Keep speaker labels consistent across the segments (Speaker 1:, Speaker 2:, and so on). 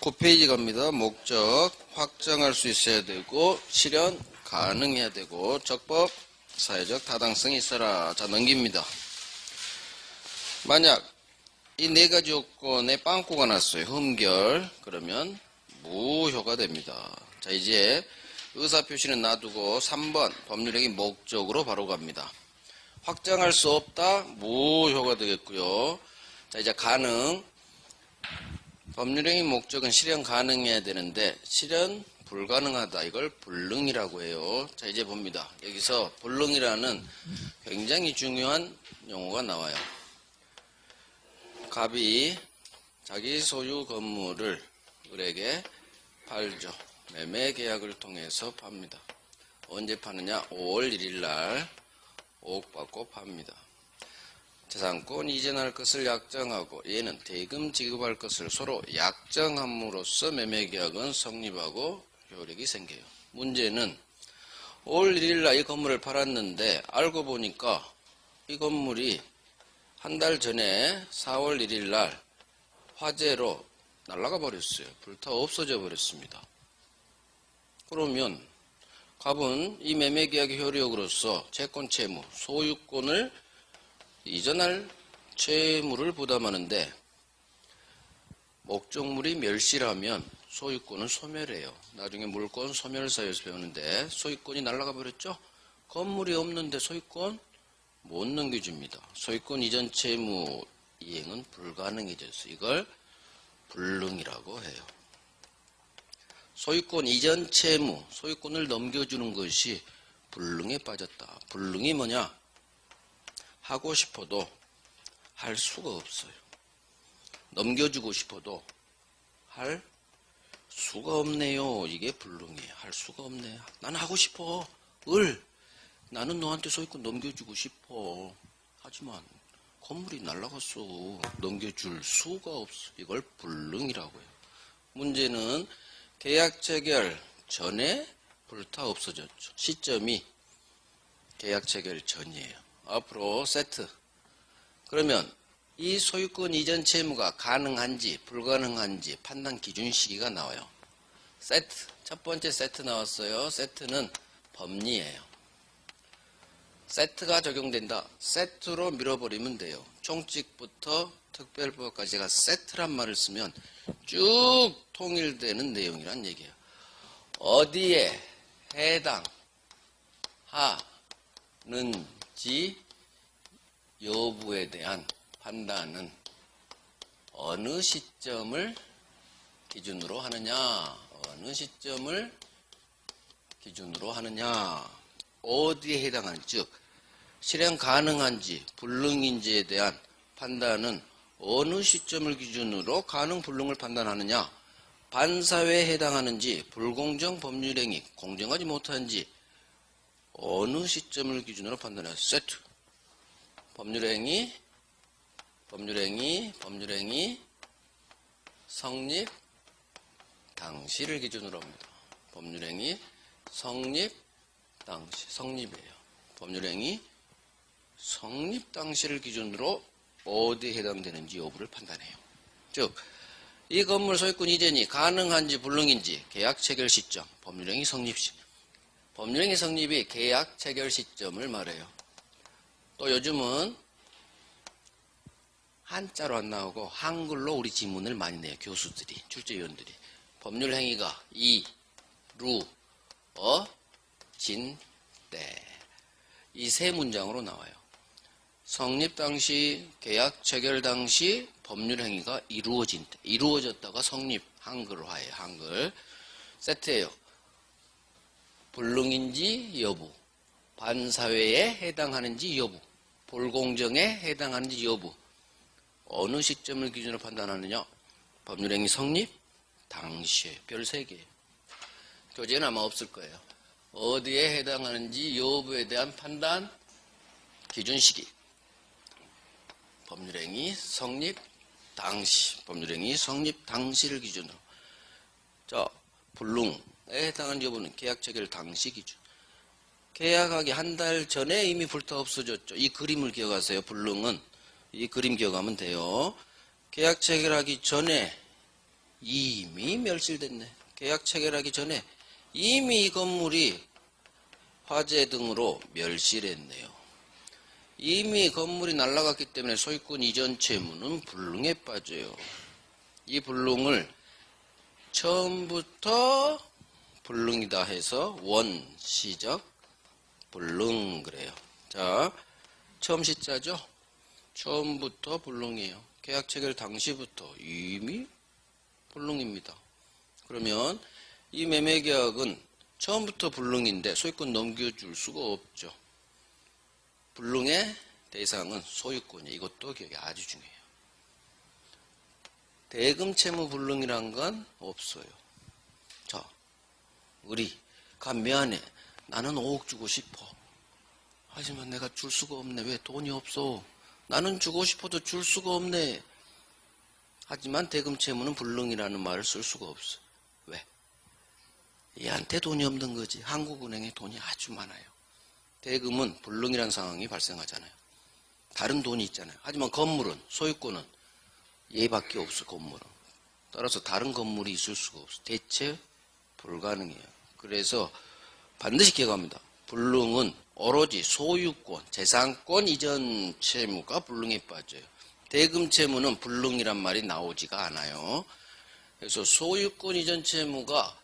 Speaker 1: 9페이지 갑니다. 목적 확정할 수 있어야 되고 실현 가능해야 되고 적법 사회적 타당성이 있어라. 자, 넘깁니다. 만약 이 네 가지 요건에 빵꾸가 났어요. 흠결. 그러면 무효가 됩니다. 자, 이제 의사표시는 놔두고 3번 법률행위 목적으로 바로 갑니다. 확정할 수 없다. 무효가 되겠고요. 자, 이제 가능. 법률행위 목적은 실현 가능해야 되는데 실현 불가능하다. 이걸 불능이라고 해요. 자, 이제 봅니다. 여기서 불능이라는 굉장히 중요한 용어가 나와요. 갑이 자기 소유 건물을 을에게 팔죠. 매매 계약을 통해서 팝니다. 언제 파느냐? 5월 1일 날 5억 받고 팝니다. 재산권 이전할 것을 약정하고 얘는 대금 지급할 것을 서로 약정함으로써 매매계약은 성립하고 효력이 생겨요. 문제는 5월 1일 날 이 건물을 팔았는데 알고 보니까 이 건물이 한 달 전에 4월 1일 날 화재로 날아가 버렸어요. 불타 없어져 버렸습니다. 그러면 갑은 이 매매계약의 효력으로서 채권 채무, 소유권을 이전할 채무를 부담하는데 목적물이 멸실하면 소유권은 소멸해요. 나중에 물권 소멸사유에서 배우는데 소유권이 날아가 버렸죠? 건물이 없는데 소유권 못 넘겨줍니다. 소유권 이전 채무 이행은 불가능해졌어요. 이걸 불능이라고 해요. 소유권 이전 채무, 소유권을 넘겨주는 것이 불능에 빠졌다. 불능이 뭐냐? 하고 싶어도 할 수가 없어요. 넘겨주고 싶어도 할 수가 없네요. 이게 불능이에요. 할 수가 없네. 나는 하고 싶어. 나는 너한테 소유권 넘겨주고 싶어. 하지만 건물이 날아갔어. 넘겨줄 수가 없어. 이걸 불능이라고 해요. 문제는 계약 체결 전에 불타 없어졌죠. 시점이 계약 체결 전이에요. 앞으로 세트. 그러면 이 소유권 이전 채무가 가능한지 불가능한지 판단 기준 시기가 나와요. 세트. 첫 번째 세트 나왔어요. 세트는 법리예요. 세트가 적용된다. 세트로 밀어버리면 돼요. 총칙부터 특별법까지 제가 세트란 말을 쓰면 쭉 통일되는 내용이란 얘기예요. 어디에 해당하는지 여부에 대한 판단은 어느 시점을 기준으로 하느냐, 어느 시점을 기준으로 하느냐, 어디에 해당하는지, 즉 실현 가능한지 불능인지에 대한 판단은 어느 시점을 기준으로 가능 불능을 판단하느냐, 반사회에 해당하는지 불공정 법률행위 공정하지 못한지 어느 시점을 기준으로 판단해요. 세트. 법률행위 성립 당시를 기준으로 합니다. 법률행위 성립 당시, 성립이에요. 법률행위 성립 당시를 기준으로 어디에 해당되는지 여부를 판단해요. 즉, 이 건물 소유권 이전이 가능한지 불능인지 계약 체결 시점, 법률행위 성립 시. 법률행위 성립이 계약 체결 시점을 말해요. 또 요즘은 한자로 안 나오고 한글로 우리 지문을 많이 내요. 교수들이, 출제위원들이. 법률행위가 이루어진 때. 이 세 문장으로 나와요. 성립 당시, 계약 체결 당시, 법률행위가 이루어진 때. 이루어졌다가 성립, 한글화예요. 한글. 세트예요. 불능인지 여부, 반사회에 해당하는지 여부, 불공정에 해당하는지 여부. 어느 시점을 기준으로 판단하느냐? 법률행위 성립 당시에. 별 3개. 교재는 아마 없을 거예요. 어디에 해당하는지 여부에 대한 판단 기준 시기. 법률행위 성립 당시. 법률행위 성립 당시를 기준으로. 자, 불능에 해당하는 여부는 계약 체결 당시 기준. 계약하기 한 달 전에 이미 불타 없어졌죠. 이 그림을 기억하세요. 불능은 이 그림 기억하면 돼요. 계약 체결하기 전에 이미 멸실됐네. 계약 체결하기 전에 이미 이 건물이 화재 등으로 멸실했네요. 이미 건물이 날아갔기 때문에 소유권 이전 채무는 불능에 빠져요. 이 불능을 처음부터 불능이다 해서 원시적 불능 그래요. 자, 처음 시자죠? 처음부터 불능이에요. 계약 체결 당시부터 이미 불능입니다. 그러면 이 매매계약은 처음부터 불능인데 소유권 넘겨줄 수가 없죠. 불능의 대상은 소유권이에요. 이것도 기억이 아주 중요해요. 대금 채무 불능이란 건 없어요. 자, 미안해. 나는 5억 주고 싶어. 하지만 내가 줄 수가 없네. 왜? 돈이 없어. 나는 주고 싶어도 줄 수가 없네. 하지만 대금 채무는 불능이라는 말을 쓸 수가 없어. 왜? 얘한테 돈이 없는 거지. 한국은행에 돈이 아주 많아요. 대금은 불능이라는 상황이 발생하잖아요. 다른 돈이 있잖아요. 하지만 건물은, 소유권은 얘밖에 없어. 건물은. 따라서 다른 건물이 있을 수가 없어. 대체 불가능해요. 그래서 반드시 기억합니다. 불능은 오로지 소유권, 재산권 이전 채무가 불능에 빠져요. 대금 채무는 불능이란 말이 나오지가 않아요. 그래서 소유권 이전 채무가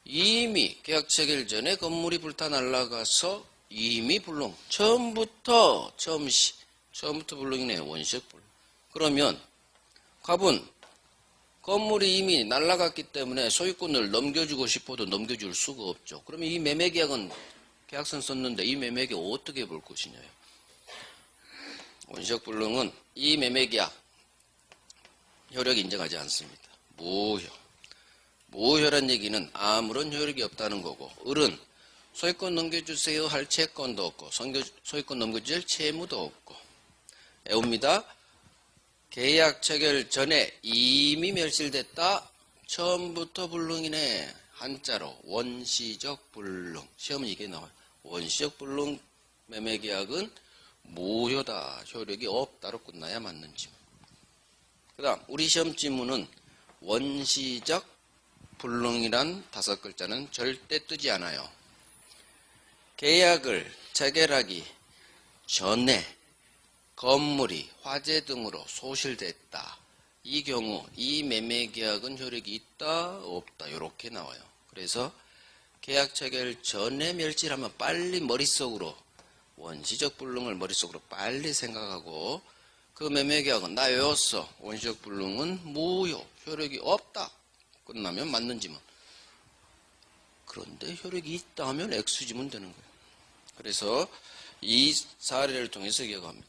Speaker 1: 이미 계약 체결 전에 건물이 불타 날아가서 이미 불능. 처음부터 불능이네요. 원시적 불능. 그러면 갑은 건물이 이미 날아갔기 때문에 소유권을 넘겨주고 싶어도 넘겨줄 수가 없죠. 그러면 이 매매계약은 계약서 썼는데 이 매매계약 어떻게 볼 것이냐요. 원시적 불능은 이 매매계약 효력이 인정하지 않습니다. 무효. 무효란 얘기는 아무런 효력이 없다는 거고, 을은 소유권 넘겨주세요 할 채권도 없고 소유권 넘겨줄 채무도 없고. 애웁니다. 계약 체결 전에 이미 멸실됐다. 처음부터 불능이네. 한자로 원시적 불능. 시험은 이게 나와요. 원시적 불능 매매계약은 무효다. 효력이 없다로 끝나야 맞는지. 그 다음 우리 시험 지문은 원시적 불능이란 5글자는 절대 뜨지 않아요. 계약을 체결하기 전에 건물이 화재 등으로 소실됐다. 이 경우 이 매매계약은 효력이 있다 없다 이렇게 나와요. 그래서 계약 체결 전에 멸실하면 빨리 머릿속으로 원시적 불능을 머릿속으로 빨리 생각하고, 그 매매계약은 나 외웠어. 원시적 불능은 무효. 효력이 없다. 끝나면 맞는 지문. 그런데 효력이 있다 하면 X지문 되는 거예요. 그래서 이 사례를 통해서 기억합니다.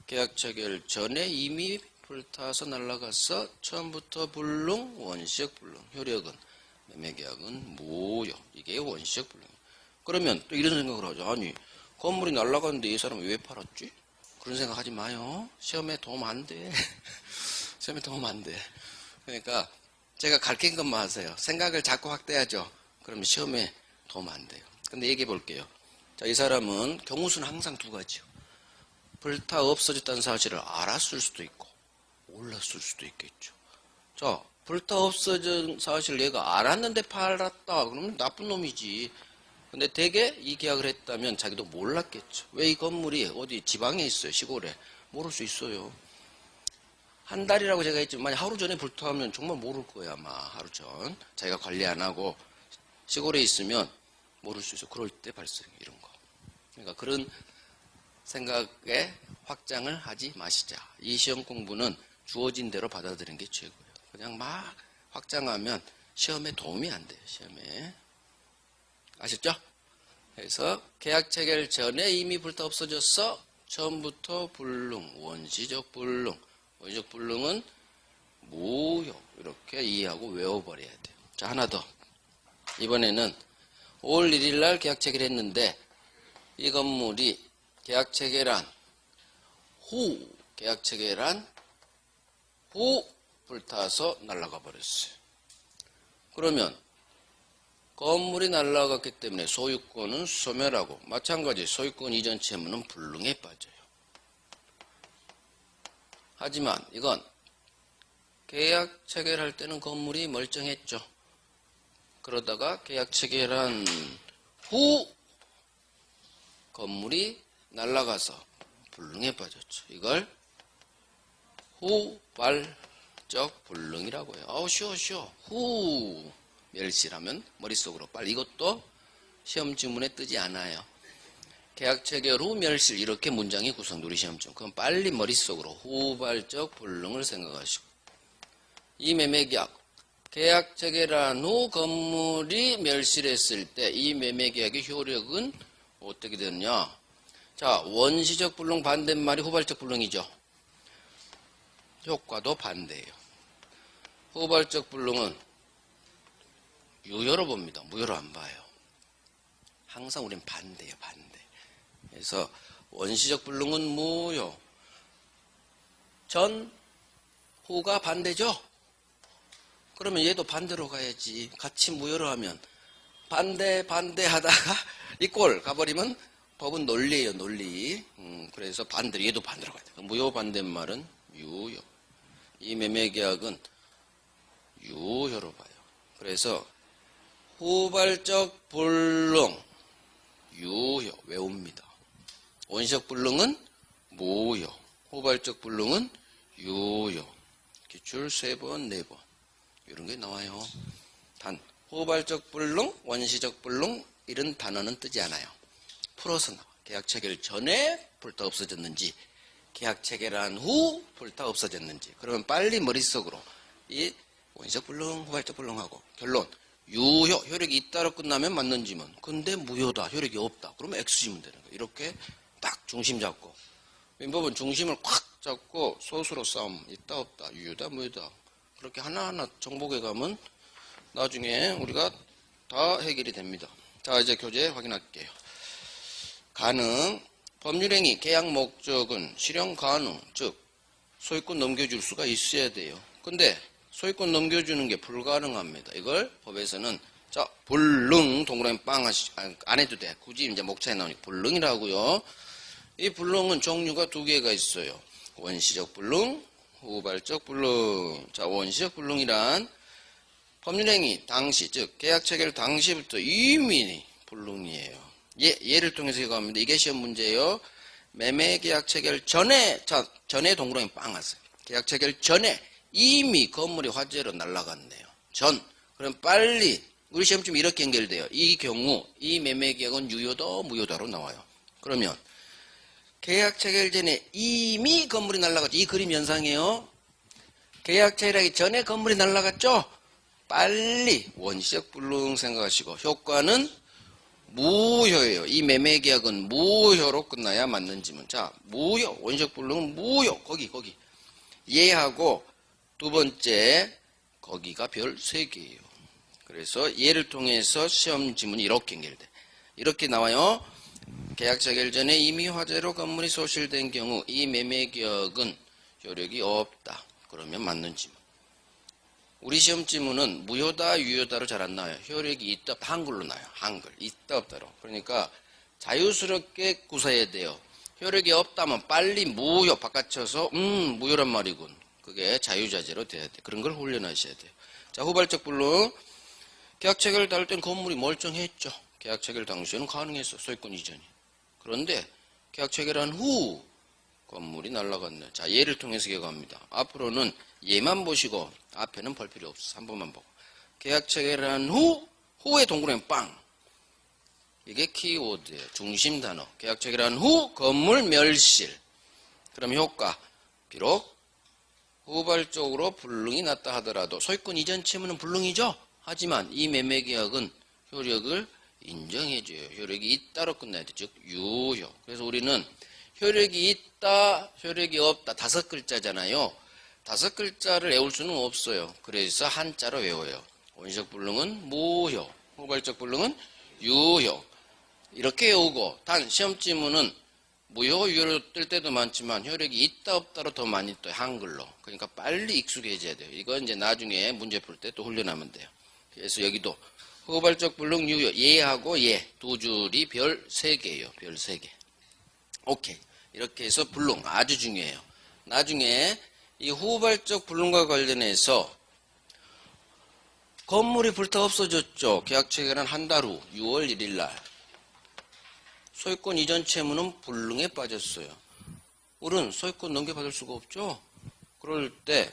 Speaker 1: 계약 체결 전에 이미 불타서 날아가서 처음부터 불능, 원시적 불능. 효력은 매매계약은 무효. 이게 원시적 불능이에요. 그러면 또 이런 생각을 하죠. 아니, 건물이 날아갔는데 이 사람은 왜 팔았지? 그런 생각 하지 마요. 시험에 도움 안 돼. 시험에 도움 안 돼. 그러니까 제가 가르친 것만 하세요. 생각을 자꾸 확대하죠. 그러면 시험에 도움 안 돼요. 근데 얘기해 볼게요. 자, 이 사람은 경우수는 항상 2가지요. 불타 없어졌다는 사실을 알았을 수도 있고 몰랐을 수도 있겠죠. 자, 불타 없어진 사실을 얘가 알았는데 팔았다. 그러면 나쁜 놈이지. 근데 대개 이 계약을 했다면 자기도 몰랐겠죠. 왜 이 건물이 어디 지방에 있어요. 시골에. 모를 수 있어요. 한 달이라고 제가 했지만 만약 하루 전에 불타면 정말 모를 거예요. 아마 하루 전. 자기가 관리 안 하고 시골에 있으면 모를 수 있어요. 그럴 때 발생해요. 이런 거. 그러니까 그런 생각에 확장을 하지 마시자. 이 시험 공부는 주어진 대로 받아들이는 게 최고예요. 그냥 막 확장하면 시험에 도움이 안 돼요. 시험에. 아셨죠? 그래서 계약 체결 전에 이미 불타 없어졌어. 처음부터 불능, 원시적 불능. 원시적 불능은 무효. 이렇게 이해하고 외워버려야 돼요. 자, 하나 더. 이번에는 5월 1일 날 계약 체결했는데 이 건물이 계약 체결한 후 불타서 날아가 버렸어요. 그러면 건물이 날아갔기 때문에 소유권은 소멸하고 마찬가지 소유권 이전 채무는 불능에 빠져요. 하지만 이건 계약 체결할 때는 건물이 멀쩡했죠. 그러다가 계약 체결한 후 건물이 날아가서 불능에 빠졌죠. 이걸 후발적 불능이라고 해요. 아우 쉬워. 후 멸실하면 머릿속으로 빨리 이것도 시험 지문에 뜨지 않아요. 계약 체결 후 멸실 이렇게 문장이 구성돼 우리 시험 지문. 그럼 빨리 머릿속으로 후발적 불능을 생각하시고 이 매매계약 계약 체결한 후 건물이 멸실했을 때 이 매매계약의 효력은 어떻게 되느냐? 자, 원시적 불능 반대말이 후발적 불능이죠. 효과도 반대예요. 후발적 불능은 유효로 봅니다. 무효로 안 봐요. 항상 우린 반대예요. 반대. 그래서 원시적 불능은 무효. 전, 후가 반대죠? 그러면 얘도 반대로 가야지. 같이 무효로 하면 반대 하다가 이 꼴 가버리면 법은 논리예요. 논리. 그래서 반대로 얘도 반대로 가야 돼. 무효 반대말은 유효. 이 매매계약은 유효로 봐요. 그래서 후발적 불능 유효 외웁니다. 원시적 불능은 무효. 후발적 불능은 유효. 기출 3번, 4번. 이런 게 나와요. 단 후발적 불능, 원시적 불능 이런 단어는 뜨지 않아요. 풀어서 나와. 계약 체결 전에 불타 없어졌는지 계약 체결한 후 불타 없어졌는지. 그러면 빨리 머릿속으로 이 원시적 불능, 후발적 불능하고 결론 유효, 효력이 있다로 끝나면 맞는 지문. 근데 무효다, 효력이 없다. 그러면 X지문 되는 거예요. 이렇게 딱 중심 잡고 민법은 중심을 콱 잡고 소수로 싸움. 있다 없다, 유효다 무효다. 그렇게 하나하나 정복해 가면 나중에 우리가 다 해결이 됩니다. 자, 이제 교재 확인할게요. 가능. 법률행위 계약 목적은 실현 가능, 즉 소유권 넘겨줄 수가 있어야 돼요. 근데 소유권 넘겨주는 게 불가능합니다. 이걸 법에서는 자 불능 동그라미 빵 하시 안 해도 돼. 굳이 이제 목차에 나오니까 불능이라고요. 이 불능은 종류가 2개가 있어요. 원시적 불능, 후발적 불능. 자, 원시적 불능이란 법률행위 당시, 즉 계약 체결 당시부터 이미 불능이에요. 예를 통해서 이거 합니다. 이게 시험 문제예요. 매매 계약 체결 전에, 자, 전에 동그라미 빵 하세요. 계약 체결 전에 이미 건물이 화재로 날아갔네요. 전. 그럼 빨리 우리 시험쯤 이렇게 연결돼요. 이 경우 이 매매 계약은 유효다, 무효다로 나와요. 그러면 계약 체결 전에 이미 건물이 날아갔죠. 이 그림 연상이에요. 계약 체결하기 전에 건물이 날아갔죠. 빨리 원시적 불능 생각하시고 효과는 무효예요. 이 매매 계약은 무효로 끝나야 맞는 지문. 자, 무효. 원시적 불능은 무효. 거기. 얘하고 두 번째 거기가 별 3개예요. 그래서 얘를 통해서 시험 지문이 이렇게 연결돼. 이렇게 나와요. 계약 체결 전에 이미 화재로 건물이 소실된 경우 이 매매 계약은 효력이 없다. 그러면 맞는 지문. 우리 시험 지문은 무효다, 유효다로 잘 안 나와요. 효력이 있다, 한글로 나와요. 한글. 있다, 없다로. 그러니까 자유스럽게 구사해야 돼요. 효력이 없다면 빨리 무효 바꿔쳐서 무효란 말이군. 그게 자유자재로 돼야 돼. 그런 걸 훈련하셔야 돼요. 자, 후발적 불능. 계약 체결을 다룰 땐 건물이 멀쩡했죠. 계약 체결 당시에는 가능했어. 소유권 이전이. 그런데 계약 체결한 후 건물이 날아갔네. 자, 예를 통해서 기억합니다. 앞으로는 얘만 보시고 앞에는 볼 필요 없어. 한 번만 보고. 계약 체결한 후에 동그라미 빵. 이게 키워드예요. 중심 단어. 계약 체결한 후 건물 멸실. 그럼 효과. 비록 후발적으로 불능이 났다 하더라도 소유권 이전 채무는 불능이죠. 하지만 이 매매 계약은 효력을 인정해줘요. 효력이 있다로 끝나야 돼. 즉 유효. 그래서 우리는 효력이 있다, 효력이 없다 5글자잖아요. 5글자를 외울 수는 없어요. 그래서 한자로 외워요. 원시적 불능은 무효, 후발적 불능은 유효. 이렇게 외우고 단 시험 지문은 무효, 유효로 뜰 때도 많지만 효력이 있다, 없다로 더 많이 떠요. 한글로. 그러니까 빨리 익숙해져야 돼요. 이건 이제 나중에 문제 풀 때 또 훈련하면 돼요. 그래서 여기도 후발적 불능 유효, 예하고 예 두 줄이 별 3개예요. 별 3개. 오케이. 이렇게 해서 불능 아주 중요해요. 나중에 이 후발적 불능과 관련해서 건물이 불타 없어졌죠. 계약 체결한 한 달 후 6월 1일 날 소유권 이전 채무는 불능에 빠졌어요. 우리는 소유권 넘겨받을 수가 없죠. 그럴 때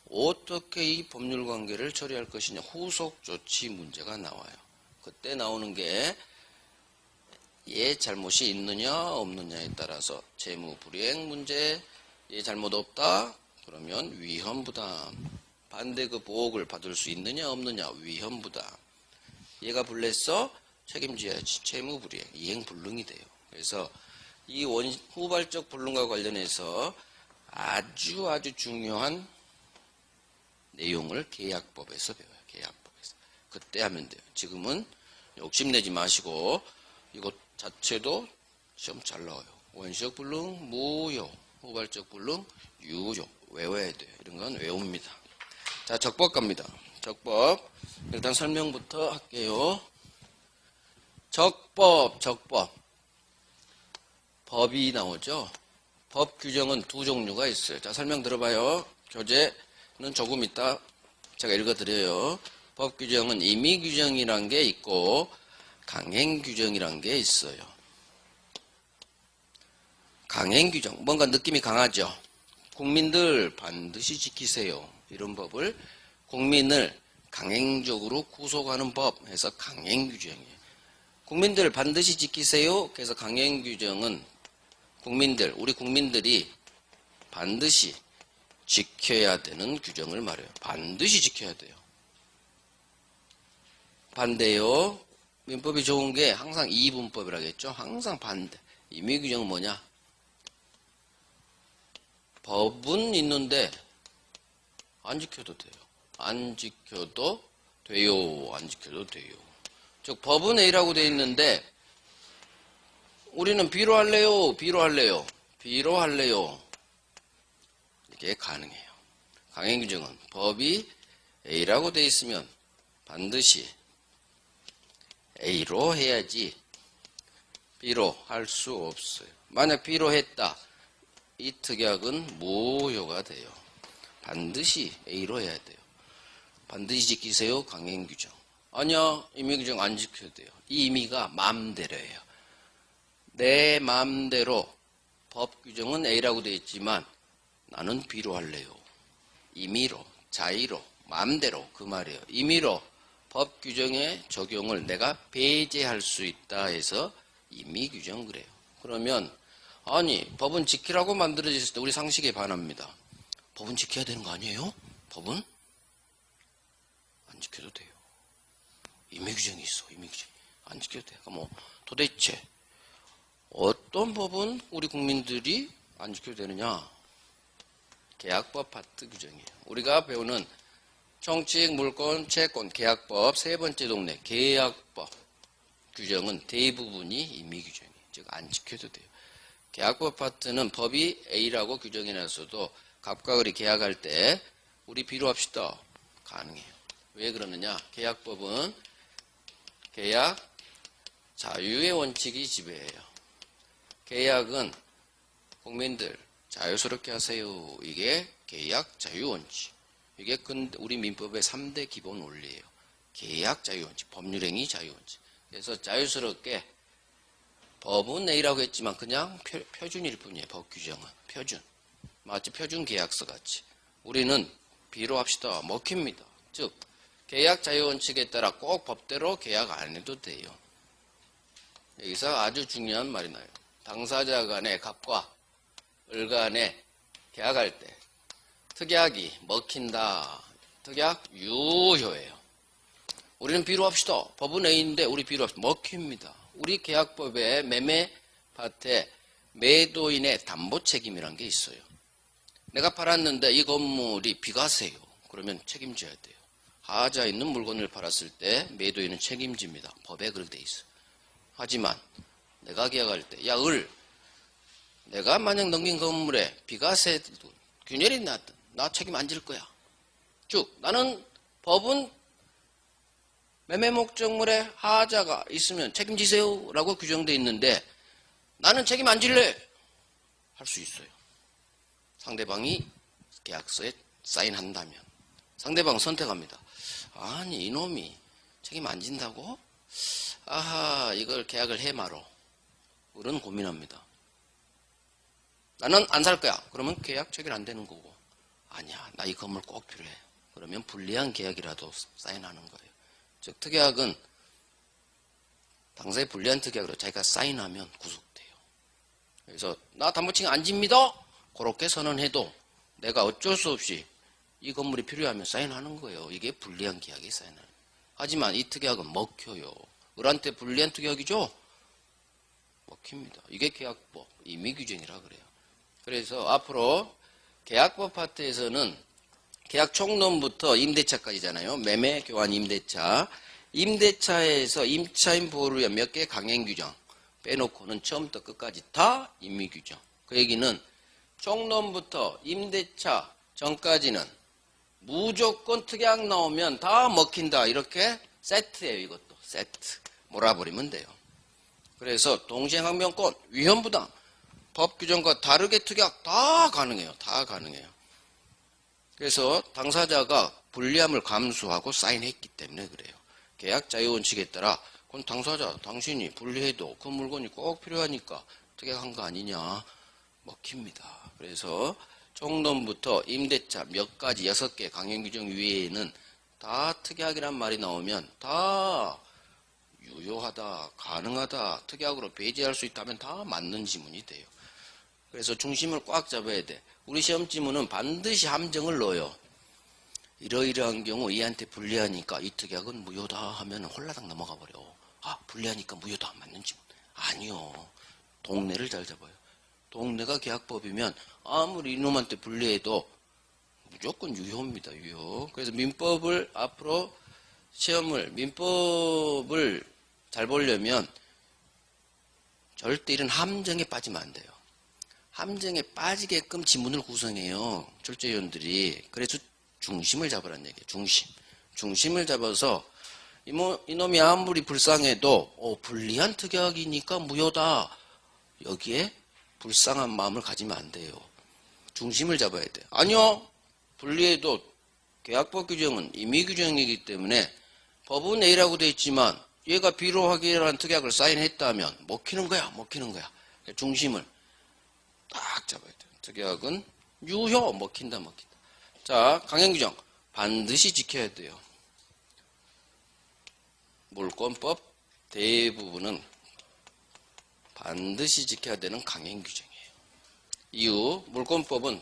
Speaker 1: 어떻게 이 법률 관계를 처리할 것이냐, 후속 조치 문제가 나와요. 그때 나오는 게 얘 잘못이 있느냐 없느냐에 따라서 채무 불이행 문제, 얘 잘못 없다 그러면 위험 부담, 반대 그 보복을 받을 수 있느냐 없느냐 위험 부담, 얘가 불냈어 책임져야지 채무 불이행, 이행 불능이 돼요. 그래서 이 후발적 불능과 관련해서 아주 중요한 내용을 계약법에서 배워요. 계약법에서. 그때 하면 돼요. 지금은 욕심내지 마시고 이것 자체도 시험 잘 나와요. 원시적 불능, 무효, 후발적 불능, 유효 외워야 돼요. 이런 건 외웁니다. 자, 적법 갑니다. 적법 일단 설명부터 할게요. 적법 법이 나오죠. 법 규정은 두 종류가 있어요. 자, 설명 들어봐요. 교재는 조금 이따 제가 읽어드려요. 법 규정은 임의 규정이란 게 있고 강행 규정이란 게 있어요. 강행 규정, 뭔가 느낌이 강하죠. 국민들 반드시 지키세요. 이런 법을 국민을 강행적으로 구속하는 법 해서 강행 규정이에요. 국민들 반드시 지키세요. 그래서 강행 규정은 우리 국민들이 반드시 지켜야 되는 규정을 말해요. 반드시 지켜야 돼요. 반대요. 민법이 좋은 게 항상 이분법이라겠죠. 항상 반대. 임의 규정은 뭐냐? 법은 있는데 안 지켜도 돼요. 안 지켜도 돼요. 안 지켜도 돼요. 즉 법은 A라고 되어 있는데 우리는 B로 할래요. B로 할래요. B로 할래요. 이게 가능해요. 강행 규정은 법이 A라고 되어 있으면 반드시 A로 해야지 B로 할 수 없어요. 만약 B로 했다. 이 특약은 무효가 돼요. 반드시 A로 해야 돼요. 반드시 지키세요. 강행 규정. 아니야. 임의 규정 안 지켜도 돼요. 이 임의가 마음대로예요. 내 마음대로 법 규정은 A라고 되어 있지만 나는 B로 할래요. 임의로, 자의로, 마음대로 그 말이에요. 임의로 법 규정의 적용을 내가 배제할 수 있다 해서 임의 규정 그래요. 그러면 아니 법은 지키라고 만들어졌을 때 우리 상식에 반합니다. 법은 지켜야 되는 거 아니에요? 법은 안 지켜도 돼요. 임의 규정이 있어. 임의 규정 안 지켜도 돼요. 뭐 도대체 어떤 법은 우리 국민들이 안 지켜도 되느냐? 계약법 파트 규정이에요. 우리가 배우는 정칙, 물권, 채권, 계약법 세 번째 동네 계약법 규정은 대부분이 임의 규정이에요. 즉 안 지켜도 돼요. 계약법 파트는 법이 A라고 규정해놨어도 갑과 을이 계약할 때 우리 B로 합시다. 가능해요. 왜 그러느냐? 계약법은 계약 자유의 원칙이 지배해요. 계약은 국민들 자유스럽게 하세요. 이게 계약 자유 원칙. 이게 우리 민법의 3대 기본 원리예요. 계약 자유 원칙, 법률행위 자유 원칙. 그래서 자유스럽게 법은 A라고 했지만 그냥 표준일 뿐이에요. 법 규정은 표준. 마치 표준 계약서 같이. 우리는 B로 합시다. 먹힙니다. 즉 계약 자유 원칙에 따라 꼭 법대로 계약 안 해도 돼요. 여기서 아주 중요한 말이 나요. 당사자 간의 갑과 을 간에 계약할 때 특약이 먹힌다. 특약 유효예요. 우리는 B로 합시다. 법은 A인데 우리 B로 합시다. 먹힙니다. 우리 계약법에 매매 파트에 매도인의 담보 책임이란 게 있어요. 내가 팔았는데 이 건물이 비과세요. 그러면 책임져야 돼요. 하자 있는 물건을 팔았을 때 매도인은 책임집니다. 법에 그렇게 돼 있어요. 하지만 내가 계약할 때 야 을 내가 만약 넘긴 건물에 비과세든 균열이 났든 나 책임 안 질 거야. 즉 나는 법은 매매 목적물에 하자가 있으면 책임지세요 라고 규정되어 있는데 나는 책임 안 질래 할 수 있어요. 상대방이 계약서에 사인한다면 상대방은 선택합니다. 아니 이놈이 책임 안 진다고? 아하 이걸 계약을 해 말어. 그런 고민합니다. 나는 안 살 거야. 그러면 계약 체결 안 되는 거고. 아니야 나 이 건물 꼭 필요해. 그러면 불리한 계약이라도 사인하는 거예요. 즉 특약은 당사의 불리한 특약으로 자기가 사인하면 구속돼요. 그래서 나 담보칭 안 집니다. 그렇게 선언해도 내가 어쩔 수 없이 이 건물이 필요하면 사인하는 거예요. 이게 불리한 계약이 사인하는. 하지만 이 특약은 먹혀요. 을한테 불리한 특약이죠? 먹힙니다. 이게 계약법 임의규정이라 그래요. 그래서 앞으로 계약법 파트에서는 계약 총론부터 임대차까지잖아요. 매매, 교환, 임대차. 임대차에서 임차인 보호를 몇 개 강행규정 빼놓고는 처음부터 끝까지 다 임의규정. 그 얘기는 총론부터 임대차 전까지는 무조건 특약 나오면 다 먹힌다. 이렇게 세트예요. 이것도 세트. 몰아버리면 돼요. 그래서 동시행항변권, 위헌부당, 법 규정과 다르게 특약 다 가능해요. 다 가능해요. 그래서 당사자가 불리함을 감수하고 사인했기 때문에 그래요. 계약 자유원칙에 따라 그건 당사자, 당신이 불리해도 그 물건이 꼭 필요하니까 특약한 거 아니냐 먹힙니다. 그래서 총론부터 임대차 몇 가지 6개 강행규정 위에는 다 특약이란 말이 나오면 다 유효하다, 가능하다, 특약으로 배제할 수 있다면 다 맞는 지문이 돼요. 그래서 중심을 꽉 잡아야 돼. 우리 시험 지문은 반드시 함정을 넣어요. 이러이러한 경우 얘한테 불리하니까 이 특약은 무효다 하면 홀라당 넘어가 버려. 아 불리하니까 무효다 맞는 지문. 아니요. 동네를 잘 잡아요. 동네가 계약법이면 아무리 이놈한테 불리해도 무조건 유효입니다. 유효. 그래서 민법을 앞으로 민법을 잘 보려면 절대 이런 함정에 빠지면 안 돼요. 함정에 빠지게끔 지문을 구성해요. 출제위원들이. 그래서 중심을 잡으라는 얘기예요. 중심을 잡아서 이놈이 아무리 불쌍해도 불리한 특약이니까 무효다. 여기에 불쌍한 마음을 가지면 안 돼요. 중심을 잡아야 돼요. 아니요. 불리해도 계약법 규정은 임의규정이기 때문에 법은 A라고 되어 있지만 얘가 B로 하기로 특약을 사인했다면 먹히는 거야. 중심을 딱 잡아야 돼요. 특약은 유효 먹힌다. 자, 강행규정 반드시 지켜야 돼요. 물권법 대부분은 반드시 지켜야 되는 강행규정이에요. 이유 물권법은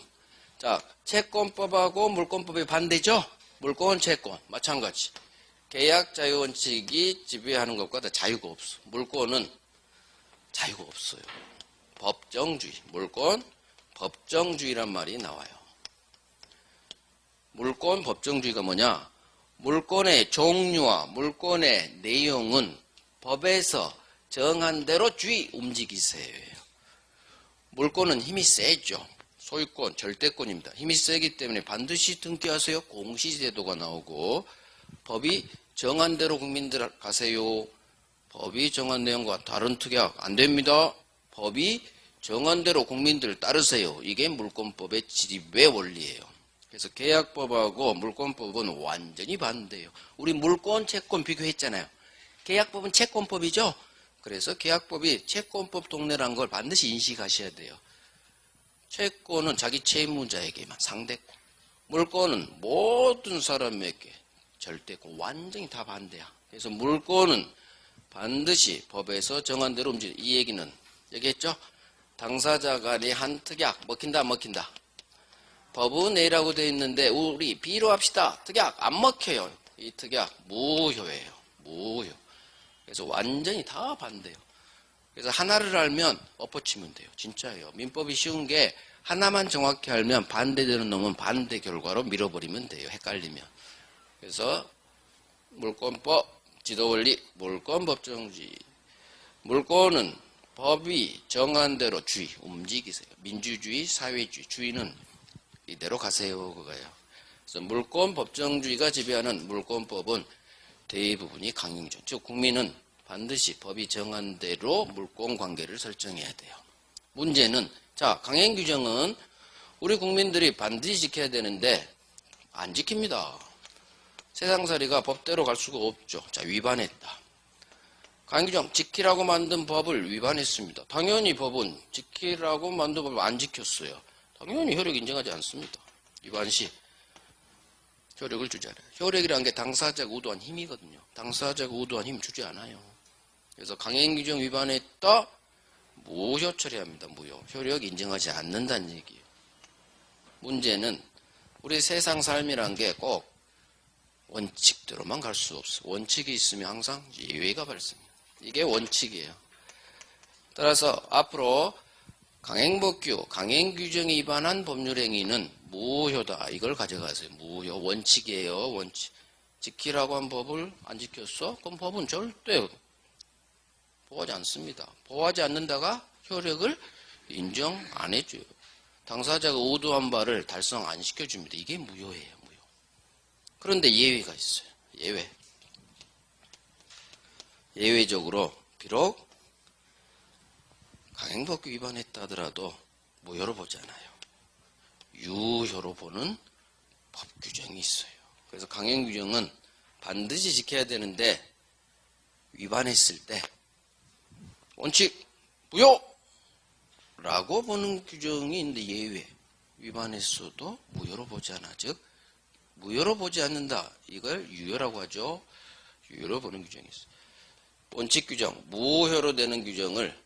Speaker 1: 자 채권법하고 물권법의 반대죠. 물권, 채권 마찬가지. 계약 자유원칙이 지배하는 것과 다 자유가 없어. 물권은 자유가 없어요. 법정주의, 물권, 법정주의란 말이 나와요. 물권, 법정주의가 뭐냐? 물권의 종류와 물권의 내용은 법에서 정한 대로 주의 움직이세요. 물권은 힘이 세죠. 소유권, 절대권입니다. 힘이 세기 때문에 반드시 등기하세요. 공시제도가 나오고 법이 정한 대로 국민들 가세요. 법이 정한 내용과 다른 특약 안 됩니다. 법이 정한 대로 국민들 따르세요. 이게 물권법의 지배 원리예요. 그래서 계약법하고 물권법은 완전히 반대예요. 우리 물권, 채권 비교했잖아요. 계약법은 채권법이죠. 그래서 계약법이 채권법 동네라는 걸 반드시 인식하셔야 돼요. 채권은 자기 채무자에게만 상대권. 물권은 모든 사람에게 절대권. 완전히 다 반대야. 그래서 물권은 반드시 법에서 정한 대로 움직여. 이 얘기는 얘기했죠? 당사자 간의 한 특약 먹힌다 안 먹힌다. 법은 A라고 되어 있는데 우리 B로 합시다. 특약 안 먹혀요. 이 특약 무효예요. 무효. 그래서 완전히 다 반대예요. 그래서 하나를 알면 엎어치면 돼요. 진짜예요. 민법이 쉬운 게 하나만 정확히 알면 반대되는 놈은 반대 결과로 밀어버리면 돼요. 헷갈리면. 그래서 물권법, 지도원리, 물권법정주의. 물권은 법이 정한 대로 주의, 움직이세요. 민주주의, 사회주의. 주의는 이대로 가세요. 그거예요. 그래서 물권법정주의가 지배하는 물권법은 대부분이 강행규정. 즉 국민은 반드시 법이 정한 대로 물권관계를 설정해야 돼요. 문제는 자 강행규정은 우리 국민들이 반드시 지켜야 되는데 안 지킵니다. 세상살이가 법대로 갈 수가 없죠. 자, 위반했다. 강행규정 지키라고 만든 법을 위반했습니다. 당연히 법은 지키라고 만든 법을 안 지켰어요. 당연히 효력 인정하지 않습니다. 위반 시 효력을 주지 않아요. 효력이라는 게 당사자가 의도한 힘이거든요. 당사자가 의도한 힘 주지 않아요. 그래서 강행규정 위반했다. 무효 처리합니다. 무효. 효력 인정하지 않는다는 얘기예요. 문제는 우리 세상 삶이란 게 꼭 원칙대로만 갈 수 없어. 원칙이 있으면 항상 예외가 발생해요. 이게 원칙이에요. 따라서 앞으로 강행법규, 강행규정에 위반한 법률행위는 무효다. 이걸 가져가세요. 무효. 원칙이에요. 원칙. 지키라고 한 법을 안 지켰어? 그럼 법은 절대 보호하지 않습니다. 보호하지 않는다가 효력을 인정 안 해줘요. 당사자가 의도한 바를 달성 안 시켜줍니다. 이게 무효예요. 무효. 그런데 예외가 있어요. 예외. 예외적으로 비록 강행법규 위반했다 하더라도 무효로 보지 않아요. 유효로 보는 법 규정이 있어요. 그래서 강행규정은 반드시 지켜야 되는데 위반했을 때 원칙 무효라고 보는 규정이 있는데 예외. 위반했어도 무효로 보지 않아. 즉 무효로 보지 않는다. 이걸 유효라고 하죠. 유효로 보는 규정이 있어요. 원칙 규정, 무효로 되는 규정을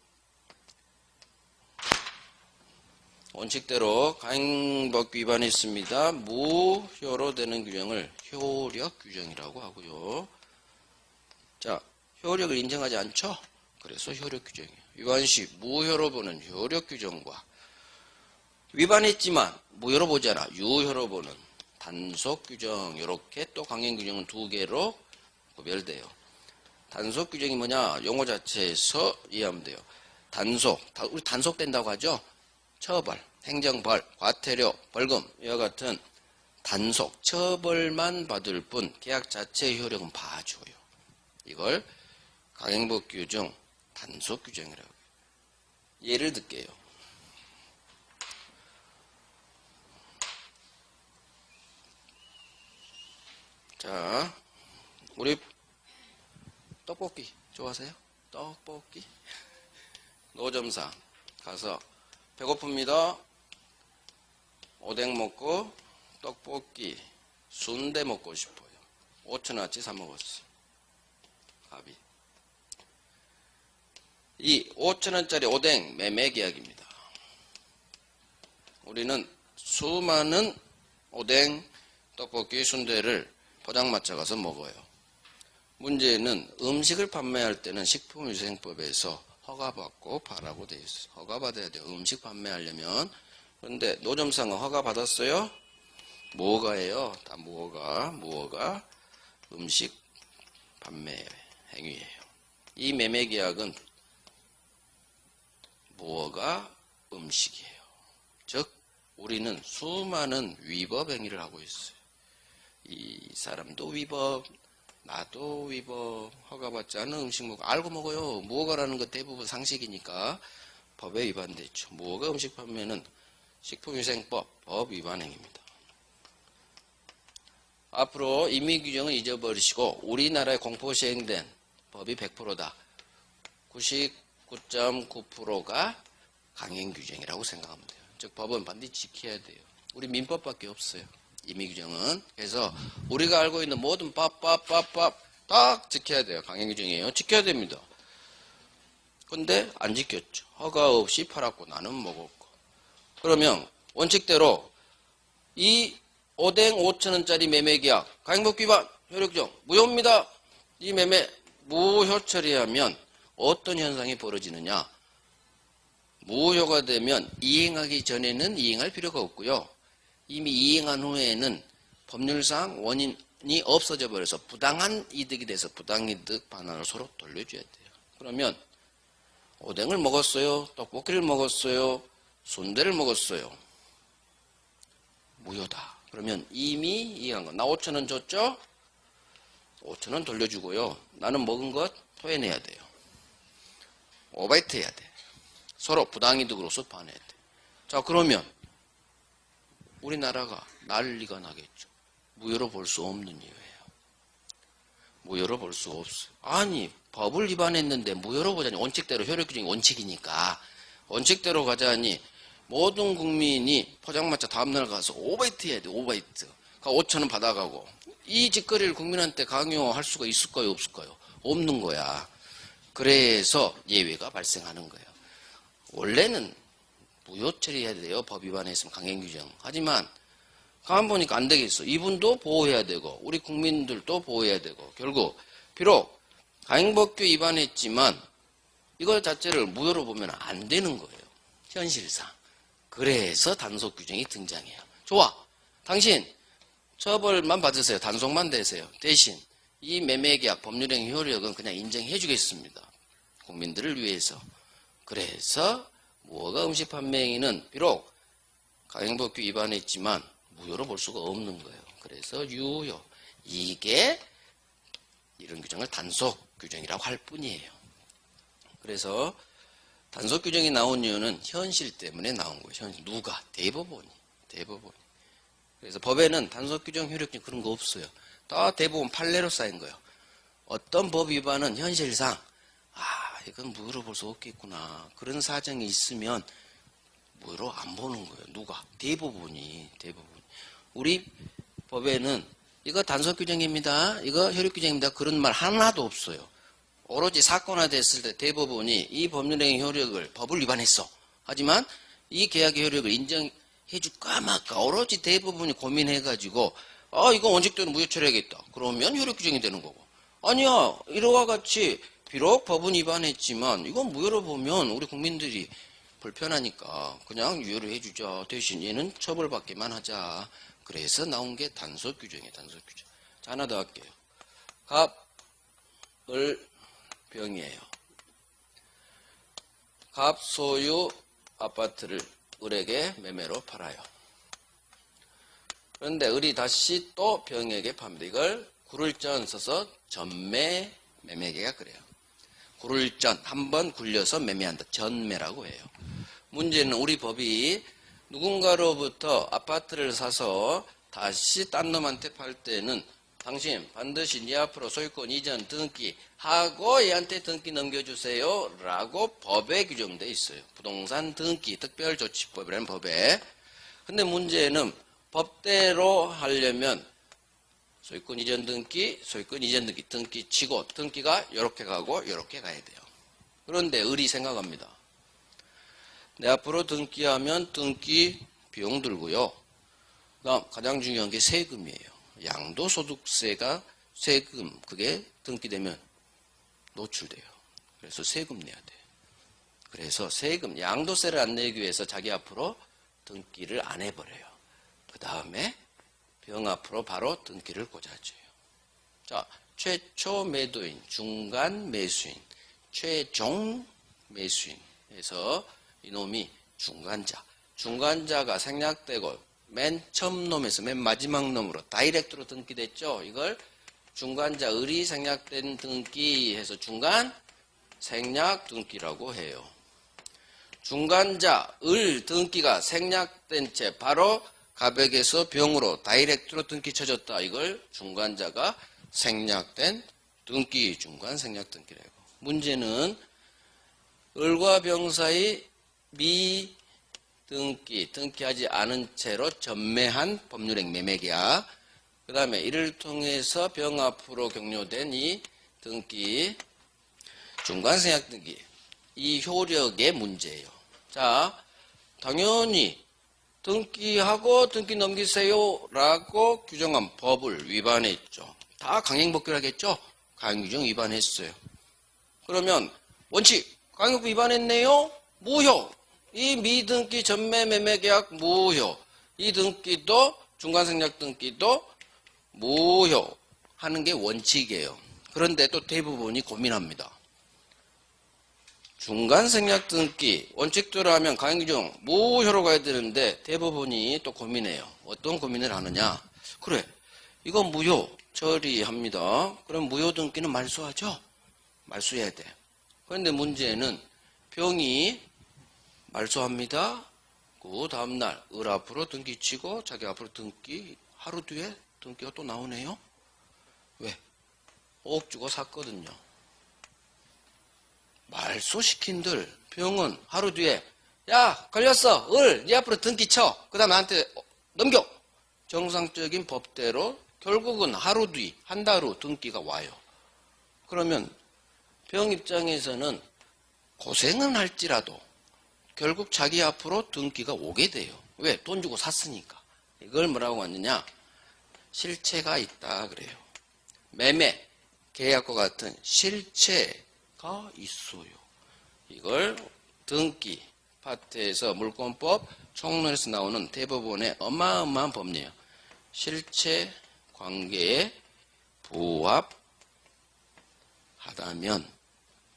Speaker 1: 원칙대로 강행법규 위반했습니다. 무효로 되는 규정을 효력 규정이라고 하고요. 자, 효력을 인정하지 않죠? 그래서 효력 규정이에요. 위반 시 무효로 보는 효력 규정과 위반했지만 무효로 보지 않아 유효로 보는 단속 규정, 이렇게 또 강행 규정은 두 개로 구별돼요. 단속 규정이 뭐냐? 용어 자체에서 이해하면 돼요. 단속, 우리 단속된다고 하죠? 처벌, 행정벌, 과태료, 벌금 이와 같은 단속, 처벌만 받을 뿐 계약 자체의 효력은 봐줘요. 이걸 강행법규 중 단속 규정이라고 해요. 예를 들게요. 자, 우리 떡볶이 좋아하세요? 떡볶이? 노점상 가서 배고픕니다. 오뎅 먹고 떡볶이, 순대 먹고 싶어요. 5,000원어치 사 먹었어. 갑이. 이 5,000원짜리 오뎅 매매 계약입니다. 우리는 수많은 오뎅, 떡볶이, 순대를 포장마차 가서 먹어요. 문제는 음식을 판매할 때는 식품위생법에서 허가받고 파라고 되어 있어요. 허가받아야 돼요. 음식 판매하려면. 그런데 노점상은 허가받았어요? 무허가예요. 다 무허가 음식 판매 행위예요. 이 매매계약은 무허가 음식이에요. 즉 우리는 수많은 위법 행위를 하고 있어요. 이 사람도 위법, 나도 위법, 허가받지 않은 음식 먹고 알고 먹어요. 무허가라는 것 대부분 상식이니까 법에 위반되죠. 무허가 음식 판매는 식품위생법 법 위반 행위입니다. 앞으로 임의규정은 잊어버리시고 우리나라에 공포 시행된 법이 100%다. 99.9%가 강행규정이라고 생각하면 돼요. 즉 법은 반드시 지켜야 돼요. 우리 민법밖에 없어요. 임의규정은. 그래서 우리가 알고 있는 모든 법 딱 지켜야 돼요. 강행규정이에요. 지켜야 됩니다. 근데 안 지켰죠. 허가 없이 팔았고 나는 먹었고. 그러면 원칙대로 이 오뎅 5,000원짜리 매매계약 강행법 위반 효력규정 무효입니다. 이 매매 무효 처리하면 어떤 현상이 벌어지느냐? 무효가 되면 이행하기 전에는 이행할 필요가 없고요. 이미 이행한 후에는 법률상 원인이 없어져 버려서 부당한 이득이 돼서 부당이득 반환을 서로 돌려줘야 돼요. 그러면 오뎅을 먹었어요. 떡볶이를 먹었어요. 순대를 먹었어요. 무효다. 그러면 이미 이행한 거. 나 5,000원 줬죠? 5,000원 돌려주고요. 나는 먹은 것 토해내야 돼요. 오바이트 해야 돼. 서로 부당이득으로서 반해야 돼. 자, 그러면 우리나라가 난리가 나겠죠. 무효로 볼 수 없는 이유예요. 무효로 볼 수 없어요. 아니, 법을 위반했는데 무효로 보자니 원칙대로 효력규정이 원칙이니까 원칙대로 가자니 모든 국민이 포장마차 다음날 가서 5바이트 해야 돼. 5바이트. 5,000원 받아가고 이 짓거리를 국민한테 강요할 수가 있을까요? 없을까요? 없는 거야. 그래서 예외가 발생하는 거예요. 원래는 무효 처리해야 돼요. 법 위반했으면 강행규정. 하지만 가만 보니까 안 되겠어. 이분도 보호해야 되고 우리 국민들도 보호해야 되고 결국 비록 강행법규 위반했지만 이거 자체를 무효로 보면 안 되는 거예요. 현실상. 그래서 단속 규정이 등장해요. 좋아. 당신 처벌만 받으세요. 단속만 되세요. 대신 이 매매계약 법률행 효력은 그냥 인정해 주겠습니다. 국민들을 위해서. 그래서 무허가 음식 판매행위는 비록 강행법규 위반했지만 무효로 볼 수가 없는 거예요. 그래서 유효. 이게 이런 규정을 단속 규정이라고 할 뿐이에요. 그래서 단속 규정이 나온 이유는 현실 때문에 나온 거예요. 현실. 누가? 대법원이. 그래서 법에는 단속 규정, 효력규정 그런 거 없어요. 다 대법원 판례로 쌓인 거예요. 어떤 법 위반은 현실상 이건 무효로 볼 수 없겠구나. 그런 사정이 있으면 무효로 안 보는 거예요. 누가? 대법원이. 우리 법에는 이거 단속 규정입니다. 이거 효력 규정입니다. 그런 말 하나도 없어요. 오로지 사건화 됐을 때 대법원이 이 법률행위 효력을 법을 위반했어. 하지만 이 계약의 효력을 인정해 줄까 말까 오로지 대법원이 고민해가지고 이거 원칙대로 무효 처리하겠다. 그러면 효력 규정이 되는 거고. 아니야. 이와 같이 비록 법은 위반했지만 이건 무효로 보면 우리 국민들이 불편하니까 그냥 유효로 해주자. 대신 얘는 처벌받게만 하자. 그래서 나온 게 단속 규정이에요. 단속 규정. 자, 하나 더 할게요. 갑을 병이에요. 갑 소유 아파트를 을에게 매매로 팔아요. 그런데 을이 다시 또 병에게 팝니다. 이걸 굴을전 써서 전매 매매계가 그래요. 굴을전 한번 굴려서 매매한다. 전매라고 해요. 문제는 우리 법이 누군가로부터 아파트를 사서 다시 딴 놈한테 팔 때는 당신 반드시 네 앞으로 소유권 이전 등기하고 얘한테 등기 넘겨주세요 라고 법에 규정되어 있어요. 부동산 등기 특별조치법이라는 법에. 근데 문제는 법대로 하려면 소유권 이전 등기, 등기 치고 등기가 이렇게 가고 이렇게 가야 돼요. 그런데 을이 생각합니다. 내 앞으로 등기하면 등기 비용 들고요. 그다음 가장 중요한 게 세금이에요. 양도소득세가 세금 그게 등기되면 노출돼요. 그래서 세금 내야 돼요. 그래서 세금 양도세를 안 내기 위해서 자기 앞으로 등기를 안 해버려요. 그 다음에 병 앞으로 바로 등기를 꽂아줘요. 자, 최초 매도인, 중간 매수인, 최종 매수인 해서 이놈이 중간자가 생략되고 맨 처음 놈에서 맨 마지막 놈으로 다이렉트로 등기됐죠. 이걸 중간자 을이 생략된 등기 해서 중간 생략 등기라고 해요. 중간자 을 등기가 생략된 채 바로 갑에게서 병으로 다이렉트로 등기 쳐졌다. 이걸 중간자가 생략된 등기, 중간 생략 등기라고. 문제는 을과 병 사이 등기하지 않은 채로 전매한 법률행 매매계약. 그 다음에 이를 통해서 병 앞으로 격려된 이 등기, 중간 생략 등기. 이 효력의 문제예요. 자, 당연히 등기하고 등기 넘기세요 라고 규정한 법을 위반했죠. 다 강행법규라겠죠? 강행규정 위반했어요. 그러면 원칙 강행법 위반했네요? 무효. 이 미등기 전매 매매 계약 무효. 이 등기도 중간생략 등기도 무효 하는 게 원칙이에요. 그런데 또 대부분이 고민합니다. 중간생략 등기 원칙대로 하면 강행규정 무효로 가야 되는데 대부분이 또 고민해요. 어떤 고민을 하느냐? 그래, 이건 무효 처리합니다. 그럼 무효 등기는 말소하죠? 말소해야 돼. 그런데 문제는 병이 말소합니다. 그 다음날 을 앞으로 등기 치고 자기 앞으로 등기, 하루 뒤에 등기가 또 나오네요. 왜? 5억 주고 샀거든요. 말소시킨들 병은 하루 뒤에 야 걸렸어 을 네 앞으로 등기 쳐 그 다음 나한테 넘겨. 정상적인 법대로 결국은 하루 뒤 한 달 후 등기가 와요. 그러면 병 입장에서는 고생은 할지라도 결국 자기 앞으로 등기가 오게 돼요. 왜? 돈 주고 샀으니까. 이걸 뭐라고 하느냐? 실체가 있다 그래요. 매매, 계약과 같은 실체가 있어요. 이걸 등기 파트에서 물권법 총론에서 나오는 대법원의 어마어마한 법리예요. 실체 관계에 부합하다면